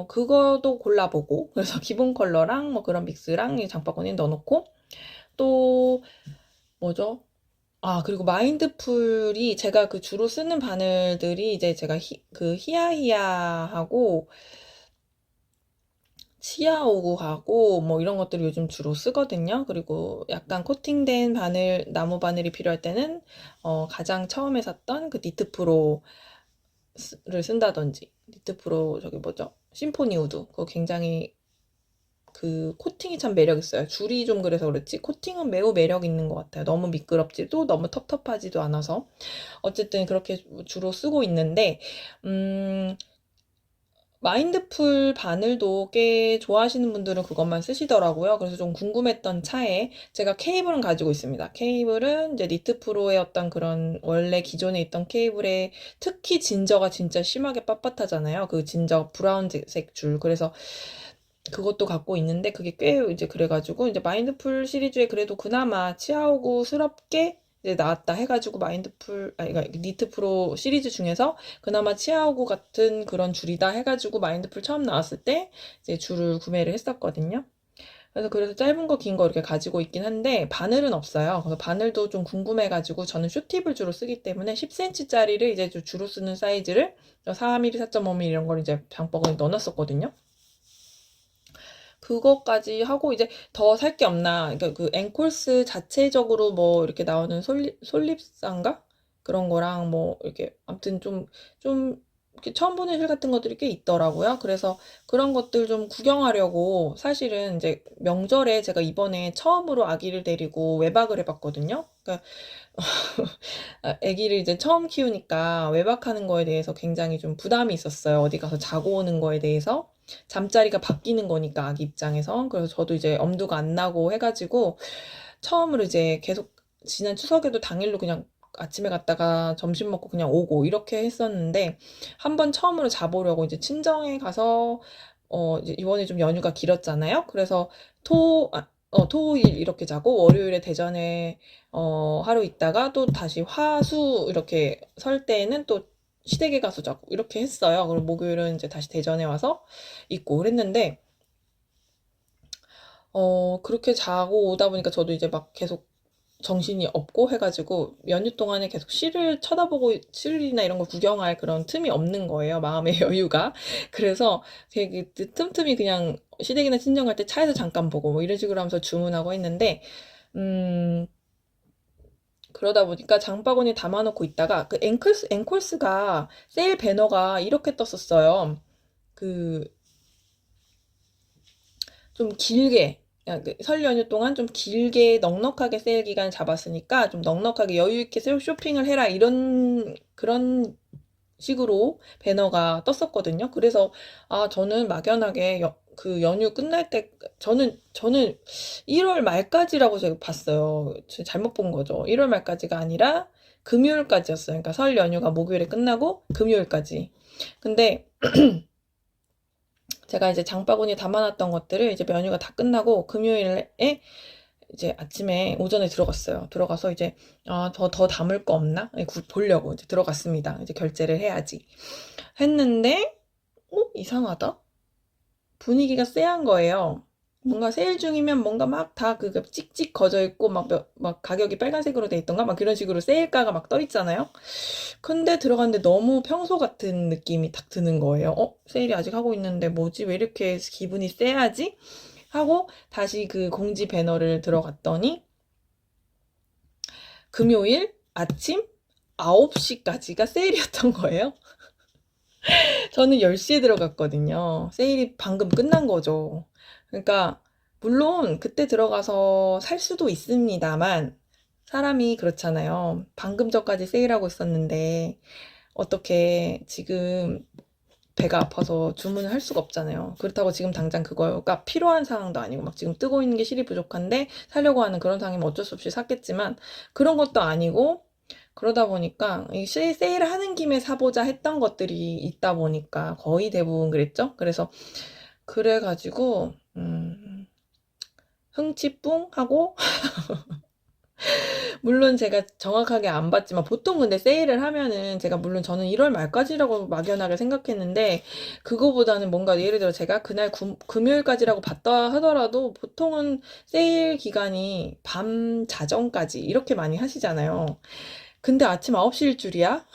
그거도 골라보고 그래서 기본 컬러랑 뭐 그런 믹스랑 이 장바구니에 넣어놓고 또 뭐죠? 아, 그리고 마인드풀이 제가 그 주로 쓰는 바늘들이 이제 제가 그 히야히야하고 치아오구하고 뭐 이런 것들을 요즘 주로 쓰거든요. 그리고 약간 코팅된 바늘, 나무 바늘이 필요할 때는 가장 처음에 샀던 그 니트프로를 쓴다든지 니트프로 저기 뭐죠? 심포니 우드 그거 굉장히 그 코팅이 참 매력 있어요. 줄이 좀 그래서 그렇지 코팅은 매우 매력 있는 것 같아요. 너무 미끄럽지도 너무 텁텁하지도 않아서 어쨌든 그렇게 주로 쓰고 있는데 마인드풀 바늘도 꽤 좋아하시는 분들은 그것만 쓰시더라고요. 그래서 좀 궁금했던 차에 제가 케이블은 가지고 있습니다. 케이블은 이제 니트프로의 어떤 그런 원래 기존에 있던 케이블에 특히 진저가 진짜 심하게 빳빳하잖아요. 그 진저 브라운색 줄. 그래서 그것도 갖고 있는데 그게 꽤 이제 그래가지고 이제 마인드풀 시리즈에 그래도 그나마 치아오구스럽게 이제 나왔다 해가지고 마인드풀 그러니까 니트 프로 시리즈 중에서 그나마 치아오구 같은 그런 줄이다 해가지고 마인드풀 처음 나왔을 때 이제 줄을 구매를 했었거든요. 그래서 짧은 거 긴 거 이렇게 가지고 있긴 한데 바늘은 없어요. 그래서 바늘도 좀 궁금해가지고 저는 슈팁을 주로 쓰기 때문에 10cm짜리를 이제 주로 쓰는 사이즈를 4mm, 4.5mm 이런 걸 이제 장바구니에 넣어놨었거든요. 그거까지 하고 이제 더 살 게 없나. 그러니까 그 앵콜스 자체적으로 뭐 이렇게 나오는 솔립사인가? 그런 거랑 뭐 이렇게 아무튼 좀 이렇게 처음 보는 실 같은 것들이 꽤 있더라고요. 그래서 그런 것들 좀 구경하려고 사실은 이제 명절에 제가 이번에 처음으로 아기를 데리고 외박을 해봤거든요. 그러니까 아기를 이제 처음 키우니까 외박하는 거에 대해서 굉장히 좀 부담이 있었어요. 어디 가서 자고 오는 거에 대해서. 잠자리가 바뀌는 거니까 아기 입장에서. 그래서 저도 이제 엄두가 안 나고 해가지고 처음으로 이제 계속 지난 추석에도 당일로 그냥 아침에 갔다가 점심 먹고 그냥 오고 이렇게 했었는데 한번 처음으로 자보려고 이제 친정에 가서 이제 이번에 좀 연휴가 길었잖아요. 그래서 토일 이렇게 자고 월요일에 대전에 하루 있다가 또 다시 화수 이렇게 설 때에는 또 시댁에 가서 자고 이렇게 했어요. 그리고 목요일은 이제 다시 대전에 와서 있고 그랬는데 그렇게 자고 오다 보니까 저도 이제 막 계속 정신이 없고 해가지고 연휴 동안에 계속 시를 쳐다보고 시이나 이런 걸 구경할 그런 틈이 없는 거예요. 마음의 여유가. 그래서 되게 틈틈이 그냥 시댁이나 친정 갈 때 차에서 잠깐 보고 뭐 이런 식으로 하면서 주문하고 했는데 음 그러다 보니까 장바구니에 담아놓고 있다가 그 앵콜스가 세일 배너가 이렇게 떴었어요. 그 좀 길게 설 연휴 동안 좀 길게 넉넉하게 세일 기간 잡았으니까 좀 넉넉하게 여유 있게 쇼핑을 해라 이런 그런 식으로 배너가 떴었거든요. 그래서 저는 막연하게 그 연휴 끝날 때 저는 1월 말까지라고 제가 봤어요. 제가 잘못 본 거죠. 1월 말까지가 아니라 금요일까지였어요. 그러니까 설 연휴가 목요일에 끝나고 금요일까지. 근데 제가 이제 장바구니에 담아놨던 것들을 이제 연휴가 다 끝나고 금요일에 이제 아침에 오전에 들어갔어요. 들어가서 이제 더 담을 거 없나? 보려고 이제 들어갔습니다. 이제 결제를 해야지. 했는데 이상하다. 분위기가 쎄한 거예요. 뭔가 세일 중이면 뭔가 막 다 그 찍찍 거져 있고 막 가격이 빨간색으로 돼 있던가 막 그런 식으로 세일가가 막 떠 있잖아요. 근데 들어갔는데 너무 평소 같은 느낌이 딱 드는 거예요. 세일이 아직 하고 있는데 뭐지? 왜 이렇게 기분이 쎄하지? 하고 다시 그 공지 배너를 들어갔더니 금요일 아침 9시까지가 세일이었던 거예요. 저는 10시에 들어갔거든요. 세일이 방금 끝난 거죠. 그러니까 물론 그때 들어가서 살 수도 있습니다만 사람이 그렇잖아요. 방금 전까지 세일하고 있었는데 어떻게 지금 배가 아파서 주문을 할 수가 없잖아요. 그렇다고 지금 당장 그거가 필요한 상황도 아니고 막 지금 뜨고 있는 게 실이 부족한데 사려고 하는 그런 상황이면 어쩔 수 없이 샀겠지만 그런 것도 아니고 그러다 보니까 이 세일을 하는 김에 사보자 했던 것들이 있다 보니까 거의 대부분 그랬죠. 그래서 그래가지고 흥치뿡 하고 물론 제가 정확하게 안 봤지만 보통 근데 세일을 하면은 제가 물론 저는 1월 말까지라고 막연하게 생각했는데 그거보다는 뭔가 예를 들어 제가 그날 금요일까지라고 봤다 하더라도 보통은 세일 기간이 밤 자정까지 이렇게 많이 하시잖아요. 근데 아침 9시일 줄이야?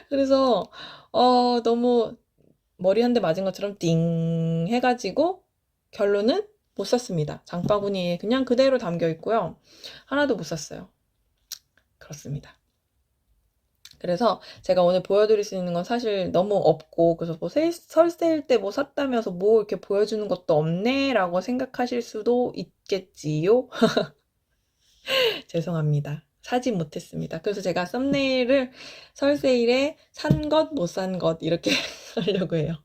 그래서 너무 머리 한 대 맞은 것처럼 띵 해가지고 결론은 못 샀습니다. 장바구니에 그냥 그대로 담겨 있고요. 하나도 못 샀어요. 그렇습니다. 그래서 제가 오늘 보여드릴 수 있는 건 사실 너무 없고, 그래서 뭐 설세일 때 뭐 샀다면서 뭐 이렇게 보여주는 것도 없네 라고 생각하실 수도 있겠지요. 죄송합니다. 사지 못했습니다. 그래서 제가 썸네일을 설세일에 산 것, 못 산 것 이렇게 하려고 해요.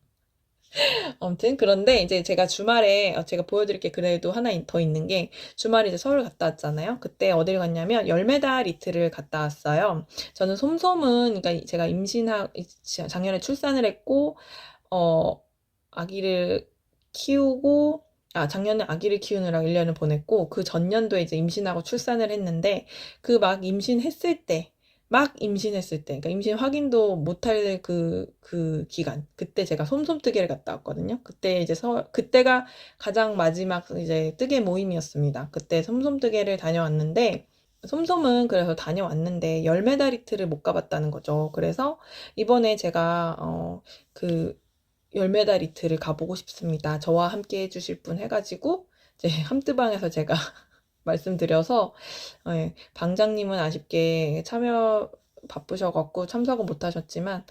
아무튼 그런데 이제 제가 주말에 제가 보여드릴 게 그래도 하나 더 있는 게 주말에 이제 서울 갔다 왔잖아요. 그때 어디를 갔냐면 열매달 이틀을 갔다 왔어요. 저는 솜솜은 그러니까 제가 작년에 출산을 했고 아기를 키우고 작년에 아기를 키우느라 1년을 보냈고 그 전년도에 이제 임신하고 출산을 했는데 그 막 임신했을 때 그러니까 임신 확인도 못할 그 기간, 그때 제가 솜솜뜨개를 갔다 왔거든요. 그때 이제 그때가 가장 마지막 이제 뜨개 모임이었습니다. 그때 솜솜뜨개를 다녀왔는데, 솜솜은 그래서 다녀왔는데, 열매다리트를 못 가봤다는 거죠. 그래서 이번에 제가, 그 열매다리트를 가보고 싶습니다. 저와 함께 해주실 분 해가지고, 이제 함뜨방에서 제가 말씀드려서 방장님은 아쉽게 참여 바쁘셔갖고 참석은 못하셨지만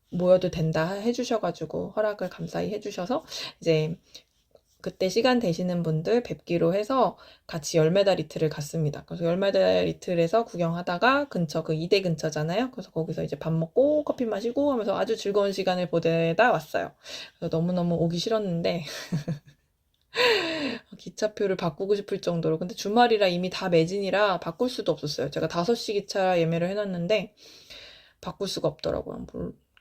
모여도 된다 해주셔가지고 허락을 감사히 해주셔서 이제 그때 시간 되시는 분들 뵙기로 해서 같이 열매달 이틀을 갔습니다. 그래서 열매달 이틀에서 구경하다가 근처 그 이대 근처잖아요. 그래서 거기서 이제 밥 먹고 커피 마시고 하면서 아주 즐거운 시간을 보내다 왔어요. 그래서 너무너무 오기 싫었는데 기차표를 바꾸고 싶을 정도로. 근데 주말이라 이미 다 매진이라 바꿀 수도 없었어요. 제가 5시 기차 예매를 해놨는데 바꿀 수가 없더라고요.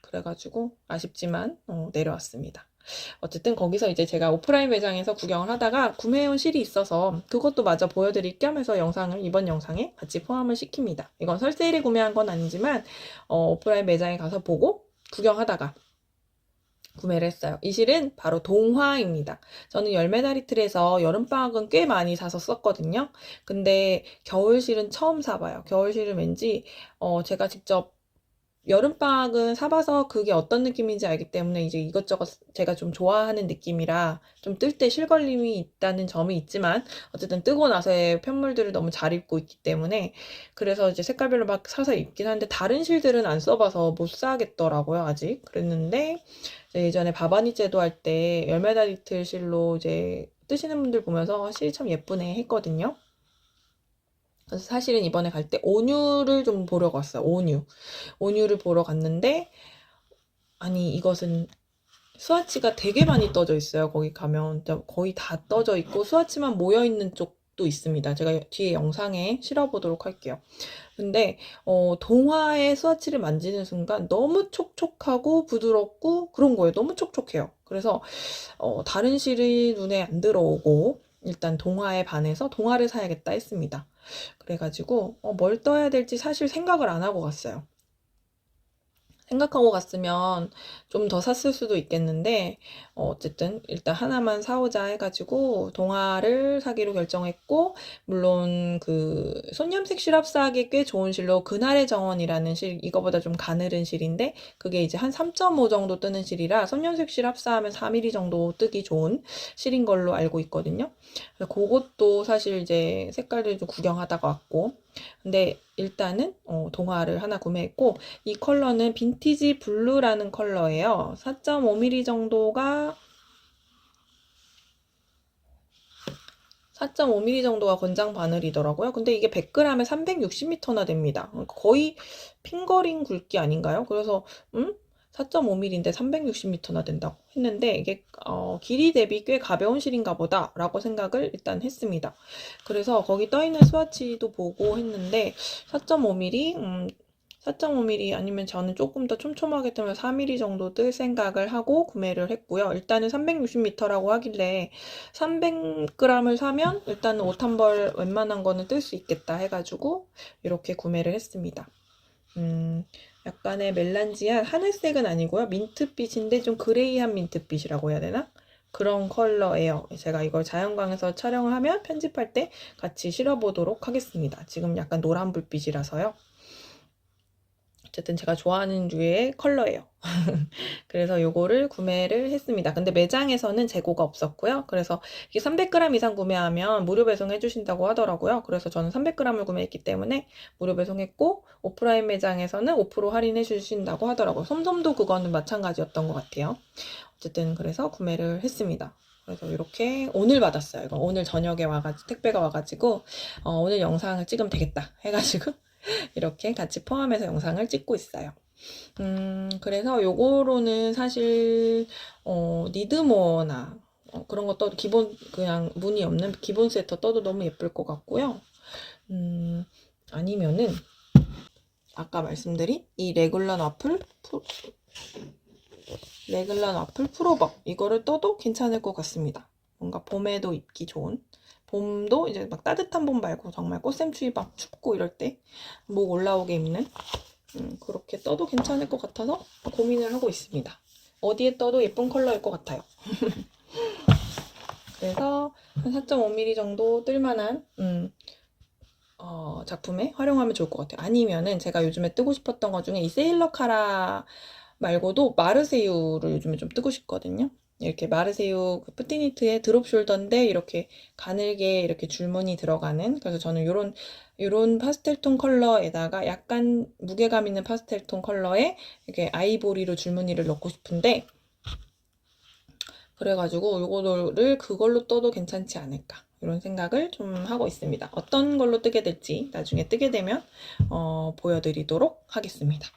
그래가지고 아쉽지만 내려왔습니다. 어쨌든 거기서 이제 제가 오프라인 매장에서 구경을 하다가 구매해온 실이 있어서 그것도 마저 보여드릴 겸 해서 영상을 이번 영상에 같이 포함을 시킵니다. 이건 설세일에 구매한 건 아니지만 오프라인 매장에 가서 보고 구경하다가 구매를 했어요. 이 실은 바로 동화입니다. 저는 열매다리틀에서 여름방학은 꽤 많이 사서 썼거든요. 근데 겨울실은 처음 사봐요. 겨울실은 왠지 제가 직접 여름방학은 사봐서 그게 어떤 느낌인지 알기 때문에 이제 이것저것 제가 좀 좋아하는 느낌이라 좀 뜰 때 실걸림이 있다는 점이 있지만 어쨌든 뜨고 나서의 편물들을 너무 잘 입고 있기 때문에 그래서 이제 색깔별로 막 사서 입긴 하는데 다른 실들은 안 써봐서 못 사겠더라고요 아직. 그랬는데 예전에 바바니제도 할 때 열매다리틀 실로 이제 뜨시는 분들 보면서 실이 참 예쁘네 했거든요. 그래서 사실은 이번에 갈 때 온유를 좀 보러 갔어요. 온유를 보러 갔는데 아니 이것은 스와치가 되게 많이 떠져 있어요. 거기 가면 거의 다 떠져 있고 스와치만 모여 있는 쪽도 있습니다. 제가 뒤에 영상에 실어보도록 할게요. 근데 동화의 스와치를 만지는 순간 너무 촉촉하고 부드럽고 그런 거예요. 너무 촉촉해요. 그래서 다른 실이 눈에 안 들어오고 일단 동화에 반해서 동화를 사야겠다 했습니다. 그래가지고 뭘 떠야 될지 사실 생각을 안 하고 갔어요. 생각하고 갔으면 좀 더 샀을 수도 있겠는데 어쨌든 일단 하나만 사오자 해가지고 동화를 사기로 결정했고 물론 그 손염색 실합사하기 꽤 좋은 실로 그날의 정원이라는 실 이거보다 좀 가늘은 실인데 그게 이제 한 3.5 정도 뜨는 실이라 손염색 실합사하면 4mm 정도 뜨기 좋은 실인 걸로 알고 있거든요. 그래서 그것도 사실 이제 색깔을 좀 구경하다가 왔고 근데 일단은 동화를 하나 구매했고 이 컬러는 빈티지 블루라는 컬러예요. 4.5mm 정도가 4.5mm 정도가 권장 바늘이더라고요. 근데 이게 100g에 360m나 됩니다. 거의 핑거링 굵기 아닌가요? 그래서 4.5mm인데 360m나 된다고 했는데 이게 길이 대비 꽤 가벼운 실인가 보다 라고 생각을 일단 했습니다. 그래서 거기 떠있는 스와치도 보고 했는데 4.5mm 4.5mm 아니면 저는 조금 더 촘촘하게 뜨면 4mm 정도 뜰 생각을 하고 구매를 했고요. 일단은 360m라고 하길래 300g을 사면 일단은 옷 한 벌 웬만한 거는 뜰 수 있겠다 해가지고 이렇게 구매를 했습니다. 약간의 멜란지한 하늘색은 아니고요. 민트빛인데 좀 그레이한 민트빛이라고 해야 되나? 그런 컬러예요. 제가 이걸 자연광에서 촬영을 하면 편집할 때 같이 실어보도록 하겠습니다. 지금 약간 노란 불빛이라서요. 어쨌든 제가 좋아하는 류의 컬러예요. 그래서 요거를 구매를 했습니다. 근데 매장에서는 재고가 없었고요. 그래서 이게 300g 이상 구매하면 무료 배송 해주신다고 하더라고요. 그래서 저는 300g을 구매했기 때문에 무료 배송했고 오프라인 매장에서는 5% 할인해 주신다고 하더라고요. 솜솜도 그거는 마찬가지였던 것 같아요. 어쨌든 그래서 구매를 했습니다. 그래서 이렇게 오늘 받았어요. 이거 오늘 저녁에 와가지고 택배가 와가지고 오늘 영상을 찍으면 되겠다 해가지고 이렇게 같이 포함해서 영상을 찍고 있어요. 그래서 요거로는 사실, 니드모어나, 그런 거 떠도 그냥 무늬 없는 기본 세터 떠도 너무 예쁠 것 같고요. 아니면은, 아까 말씀드린 이 레글런 와플 프로버. 이거를 떠도 괜찮을 것 같습니다. 뭔가 봄에도 입기 좋은. 봄도 이제 막 따뜻한 봄 말고 정말 꽃샘추위 막 춥고 이럴 때 목 올라오게 입는 그렇게 떠도 괜찮을 것 같아서 고민을 하고 있습니다. 어디에 떠도 예쁜 컬러일 것 같아요. 그래서 한 4.5mm 정도 뜰만한 작품에 활용하면 좋을 것 같아요. 아니면은 제가 요즘에 뜨고 싶었던 것 중에 이 세일러 카라 말고도 마르세유를 요즘에 좀 뜨고 싶거든요. 이렇게 마르세유 그 푸티니트의 드롭 숄더인데 이렇게 가늘게 이렇게 줄무늬 들어가는, 그래서 저는 요런 파스텔톤 컬러에다가 약간 무게감 있는 파스텔톤 컬러에 이렇게 아이보리로 줄무늬를 넣고 싶은데, 그래가지고 요거를 그걸로 떠도 괜찮지 않을까 이런 생각을 좀 하고 있습니다. 어떤 걸로 뜨게 될지 나중에 뜨게 되면 보여드리도록 하겠습니다.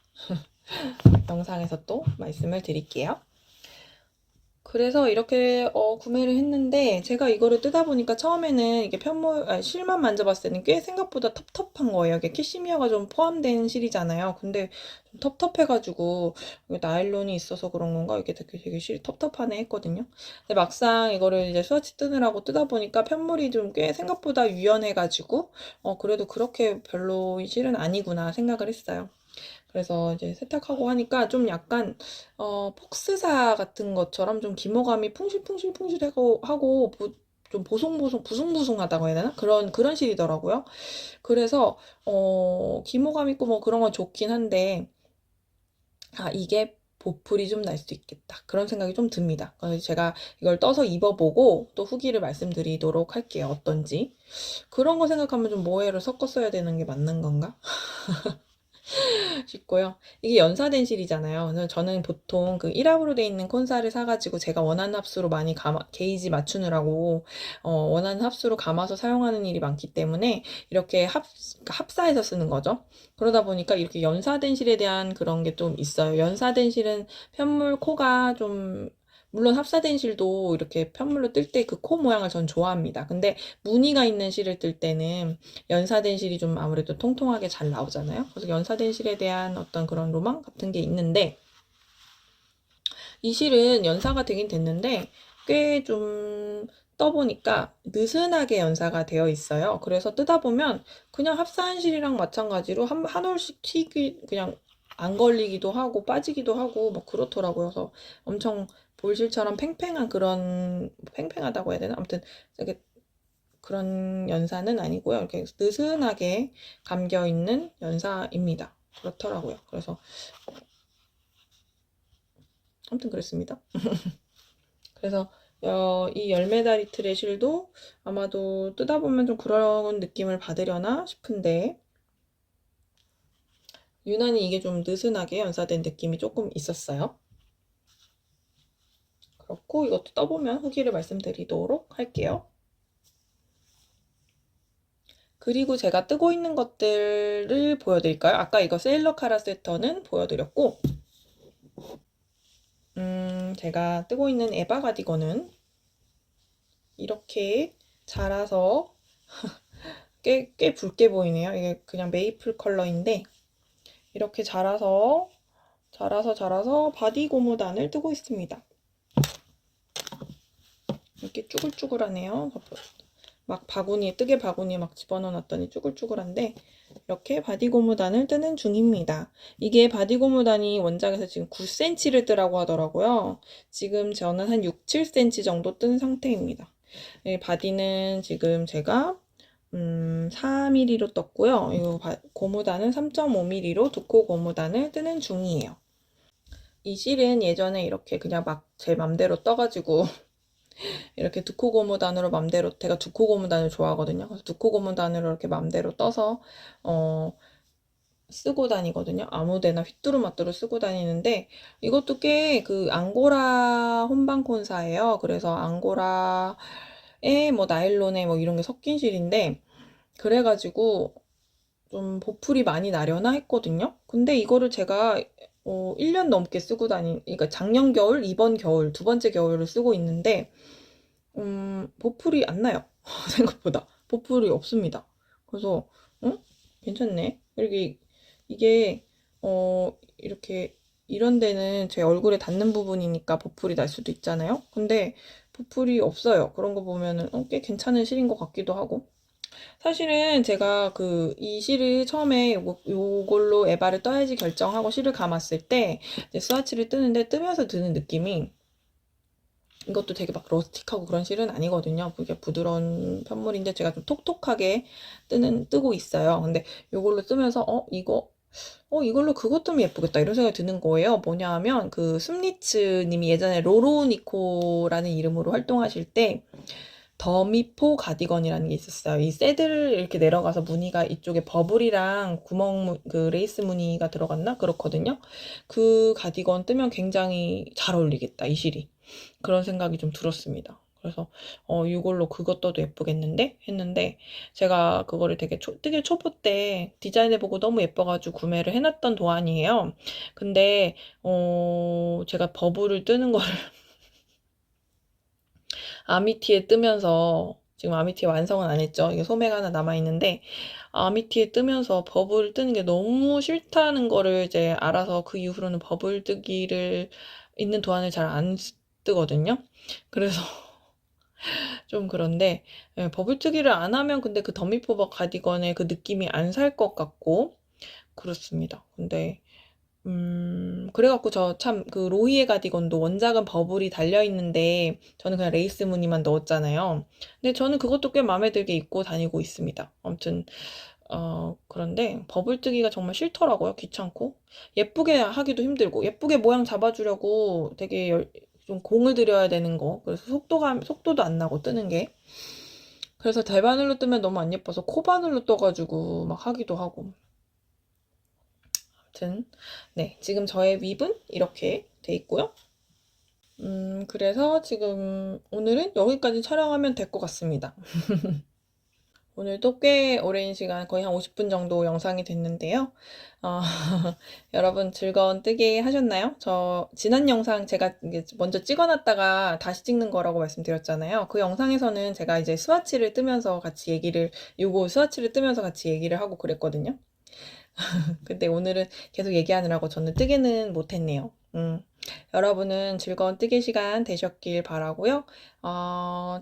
영상에서 또 말씀을 드릴게요. 그래서 이렇게 구매를 했는데, 제가 이거를 뜨다 보니까 처음에는 이게 실만 만져봤을 때는 꽤 생각보다 텁텁한 거예요. 이게 캐시미어가 좀 포함된 실이잖아요. 근데 좀 텁텁해가지고 이게 나일론이 있어서 그런 건가? 이게 되게 실이 텁텁하네 했거든요. 근데 막상 이거를 이제 스와치 뜨느라고 뜨다 보니까 편물이 좀 꽤 생각보다 유연해가지고 그래도 그렇게 별로인 실은 아니구나 생각을 했어요. 그래서 이제 세탁하고 하니까 좀 약간 폭스사 같은 것처럼 좀 기모감이 풍실풍실하고 좀 부송부송하다고 해야 되나? 그런 실이더라고요. 그래서 기모감 있고 뭐 그런 건 좋긴 한데, 이게 보풀이 좀 날 수 있겠다, 그런 생각이 좀 듭니다. 그래서 제가 이걸 떠서 입어보고 또 후기를 말씀드리도록 할게요. 어떤지. 그런 거 생각하면 좀 모해를 섞어 써야 되는 게 맞는 건가 싶고요. 이게 연사된 실이잖아요. 그래서 저는 보통 그 1합으로 돼 있는 콘사를 사가지고 제가 원하는 합수로 많이 게이지 맞추느라고 원하는 합수로 감아서 사용하는 일이 많기 때문에 이렇게 합사해서 쓰는 거죠. 그러다 보니까 이렇게 연사된 실에 대한 그런 게 좀 있어요. 연사된 실은 편물 코가 좀, 물론 합사된 실도 이렇게 편물로 뜰 때 그 코 모양을 전 좋아합니다. 근데 무늬가 있는 실을 뜰 때는 연사된 실이 좀 아무래도 통통하게 잘 나오잖아요. 그래서 연사된 실에 대한 어떤 그런 로망 같은 게 있는데, 이 실은 연사가 되긴 됐는데 꽤 좀 떠보니까 느슨하게 연사가 되어 있어요. 그래서 뜨다 보면 그냥 합사한 실이랑 마찬가지로 한 올씩 그냥 안 걸리기도 하고 빠지기도 하고 뭐 그렇더라고요. 그래서 엄청 볼실처럼 팽팽하다고 해야 되나? 아무튼 되게 그런 연사는 아니고요. 이렇게 느슨하게 감겨 있는 연사입니다. 그렇더라고요. 그래서 아무튼 그랬습니다. 그래서 이 열매다리 트레실도 아마도 뜨다 보면 좀 그런 느낌을 받으려나 싶은데, 유난히 이게 좀 느슨하게 연사된 느낌이 조금 있었어요. 그렇고 이것도 떠보면 후기를 말씀드리도록 할게요. 그리고 제가 뜨고 있는 것들을 보여드릴까요? 아까 이거 세일러 카라 세터는 보여드렸고, 제가 뜨고 있는 에바 가디건은 이렇게 자라서 꽤 붉게 보이네요. 이게 그냥 메이플 컬러인데 이렇게 자라서 바디 고무단을 뜨고 있습니다. 이렇게 쭈글쭈글하네요. 막 뜨개 바구니에 막 집어넣어 놨더니 쭈글쭈글한데 이렇게 바디 고무단을 뜨는 중입니다. 이게 바디 고무단이 원작에서 지금 9cm를 뜨라고 하더라고요. 지금 저는 한 6, 7cm 정도 뜬 상태입니다. 바디는 지금 제가 4mm로 떴고요. 이 고무단은 3.5mm로 두코 고무단을 뜨는 중이에요. 이 실은 예전에 이렇게 그냥 막 제 맘대로 떠가지고 이렇게 두코 고무단으로 맘대로, 제가 두코 고무단을 좋아하거든요. 그래서 두코 고무단으로 이렇게 맘대로 떠서 쓰고 다니거든요. 아무데나 휘뚜루마뚜루 쓰고 다니는데 이것도 꽤 그 앙고라 혼방콘사예요. 그래서 앙고라에 뭐 나일론에 뭐 이런 게 섞인 실인데 그래가지고 좀 보풀이 많이 나려나 했거든요. 근데 이거를 제가 1년 넘게 쓰고 그러니까 작년 겨울, 이번 겨울, 두 번째 겨울을 쓰고 있는데 보풀이 안 나요. 생각보다 보풀이 없습니다. 그래서 괜찮네. 이게 이렇게 이런 데는 제 얼굴에 닿는 부분이니까 보풀이 날 수도 있잖아요. 근데 보풀이 없어요. 그런 거 보면은 꽤 괜찮은 실인 것 같기도 하고. 사실은 제가 이 실을 처음에 요걸로 에바를 떠야지 결정하고 실을 감았을 때 이제 스와치를 뜨는데 뜨면서 드는 느낌이 이것도 되게 막 러스틱하고 그런 실은 아니거든요. 이게 부드러운 편물인데 제가 좀 톡톡하게 뜨고 있어요. 근데 요걸로 쓰면서 이걸로 그것 좀 예쁘겠다 이런 생각이 드는 거예요. 뭐냐 하면 그 숨리츠 님이 예전에 로로니코라는 이름으로 활동하실 때 더미포 가디건이라는 게 있었어요. 이 새들 이렇게 내려가서 무늬가 이쪽에 버블이랑 그 레이스 무늬가 들어갔나? 그렇거든요. 그 가디건 뜨면 굉장히 잘 어울리겠다, 이 실이. 그런 생각이 좀 들었습니다. 그래서 이걸로 그것 떠도 예쁘겠는데? 했는데 제가 그거를 되게 되게 초보 때 디자인해보고 너무 예뻐가지고 구매를 해놨던 도안이에요. 근데 제가 버블을 뜨는 거를 아미티에 뜨면서 지금 아미티 완성은 안 했죠. 이게 소매가 하나 남아있는데 아미티에 뜨면서 버블 뜨는 게 너무 싫다는 거를 이제 알아서 그 이후로는 버블 뜨기를 있는 도안을 잘 안 뜨거든요. 그래서 좀 그런데 버블 뜨기를 안 하면 근데 그 더미포버 가디건의 그 느낌이 안 살 것 같고 그렇습니다. 근데 그래갖고 저 참 그 로이의 가디건도 원작은 버블이 달려있는데 저는 그냥 레이스 무늬만 넣었잖아요. 근데 저는 그것도 꽤 마음에 들게 입고 다니고 있습니다. 아무튼 그런데 버블 뜨기가 정말 싫더라고요. 귀찮고 예쁘게 하기도 힘들고 예쁘게 모양 잡아주려고 되게 좀 공을 들여야 되는 거. 그래서 속도도 안 나고 뜨는 게. 그래서 대바늘로 뜨면 너무 안 예뻐서 코바늘로 떠가지고 막 하기도 하고. 아무튼 네, 지금 저의 윗은 이렇게 돼 있고요. 그래서 지금 오늘은 여기까지 촬영하면 될 것 같습니다. 오늘도 꽤 오랜 시간, 거의 한 50분 정도 영상이 됐는데요. 여러분 즐거운 뜨개 하셨나요? 저 지난 영상 제가 이게 먼저 찍어놨다가 다시 찍는 거라고 말씀드렸잖아요. 그 영상에서는 제가 이제 스와치를 뜨면서 스와치를 뜨면서 같이 얘기를 하고 그랬거든요. 근데 오늘은 계속 얘기하느라고 저는 뜨개는 못했네요. 여러분은 즐거운 뜨개 시간 되셨길 바라고요.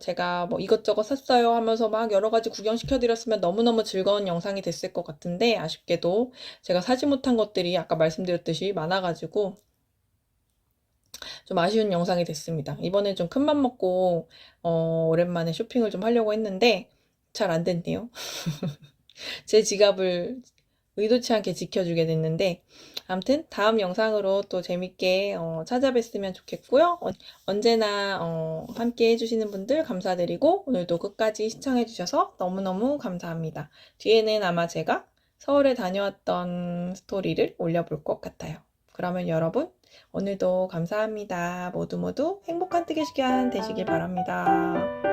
제가 뭐 이것저것 샀어요 하면서 막 여러 가지 구경시켜드렸으면 너무너무 즐거운 영상이 됐을 것 같은데 아쉽게도 제가 사지 못한 것들이 아까 말씀드렸듯이 많아가지고 좀 아쉬운 영상이 됐습니다. 이번엔 좀 큰맘 먹고 오랜만에 쇼핑을 좀 하려고 했는데 잘 안 됐네요. 제 지갑을 의도치 않게 지켜주게 됐는데 아무튼 다음 영상으로 또 재밌게 찾아뵀으면 좋겠고요. 언제나 함께 해주시는 분들 감사드리고 오늘도 끝까지 시청해주셔서 너무너무 감사합니다. 뒤에는 아마 제가 서울에 다녀왔던 스토리를 올려볼 것 같아요. 그러면 여러분 오늘도 감사합니다. 모두 모두 행복한 뜨개 시간 되시길 바랍니다.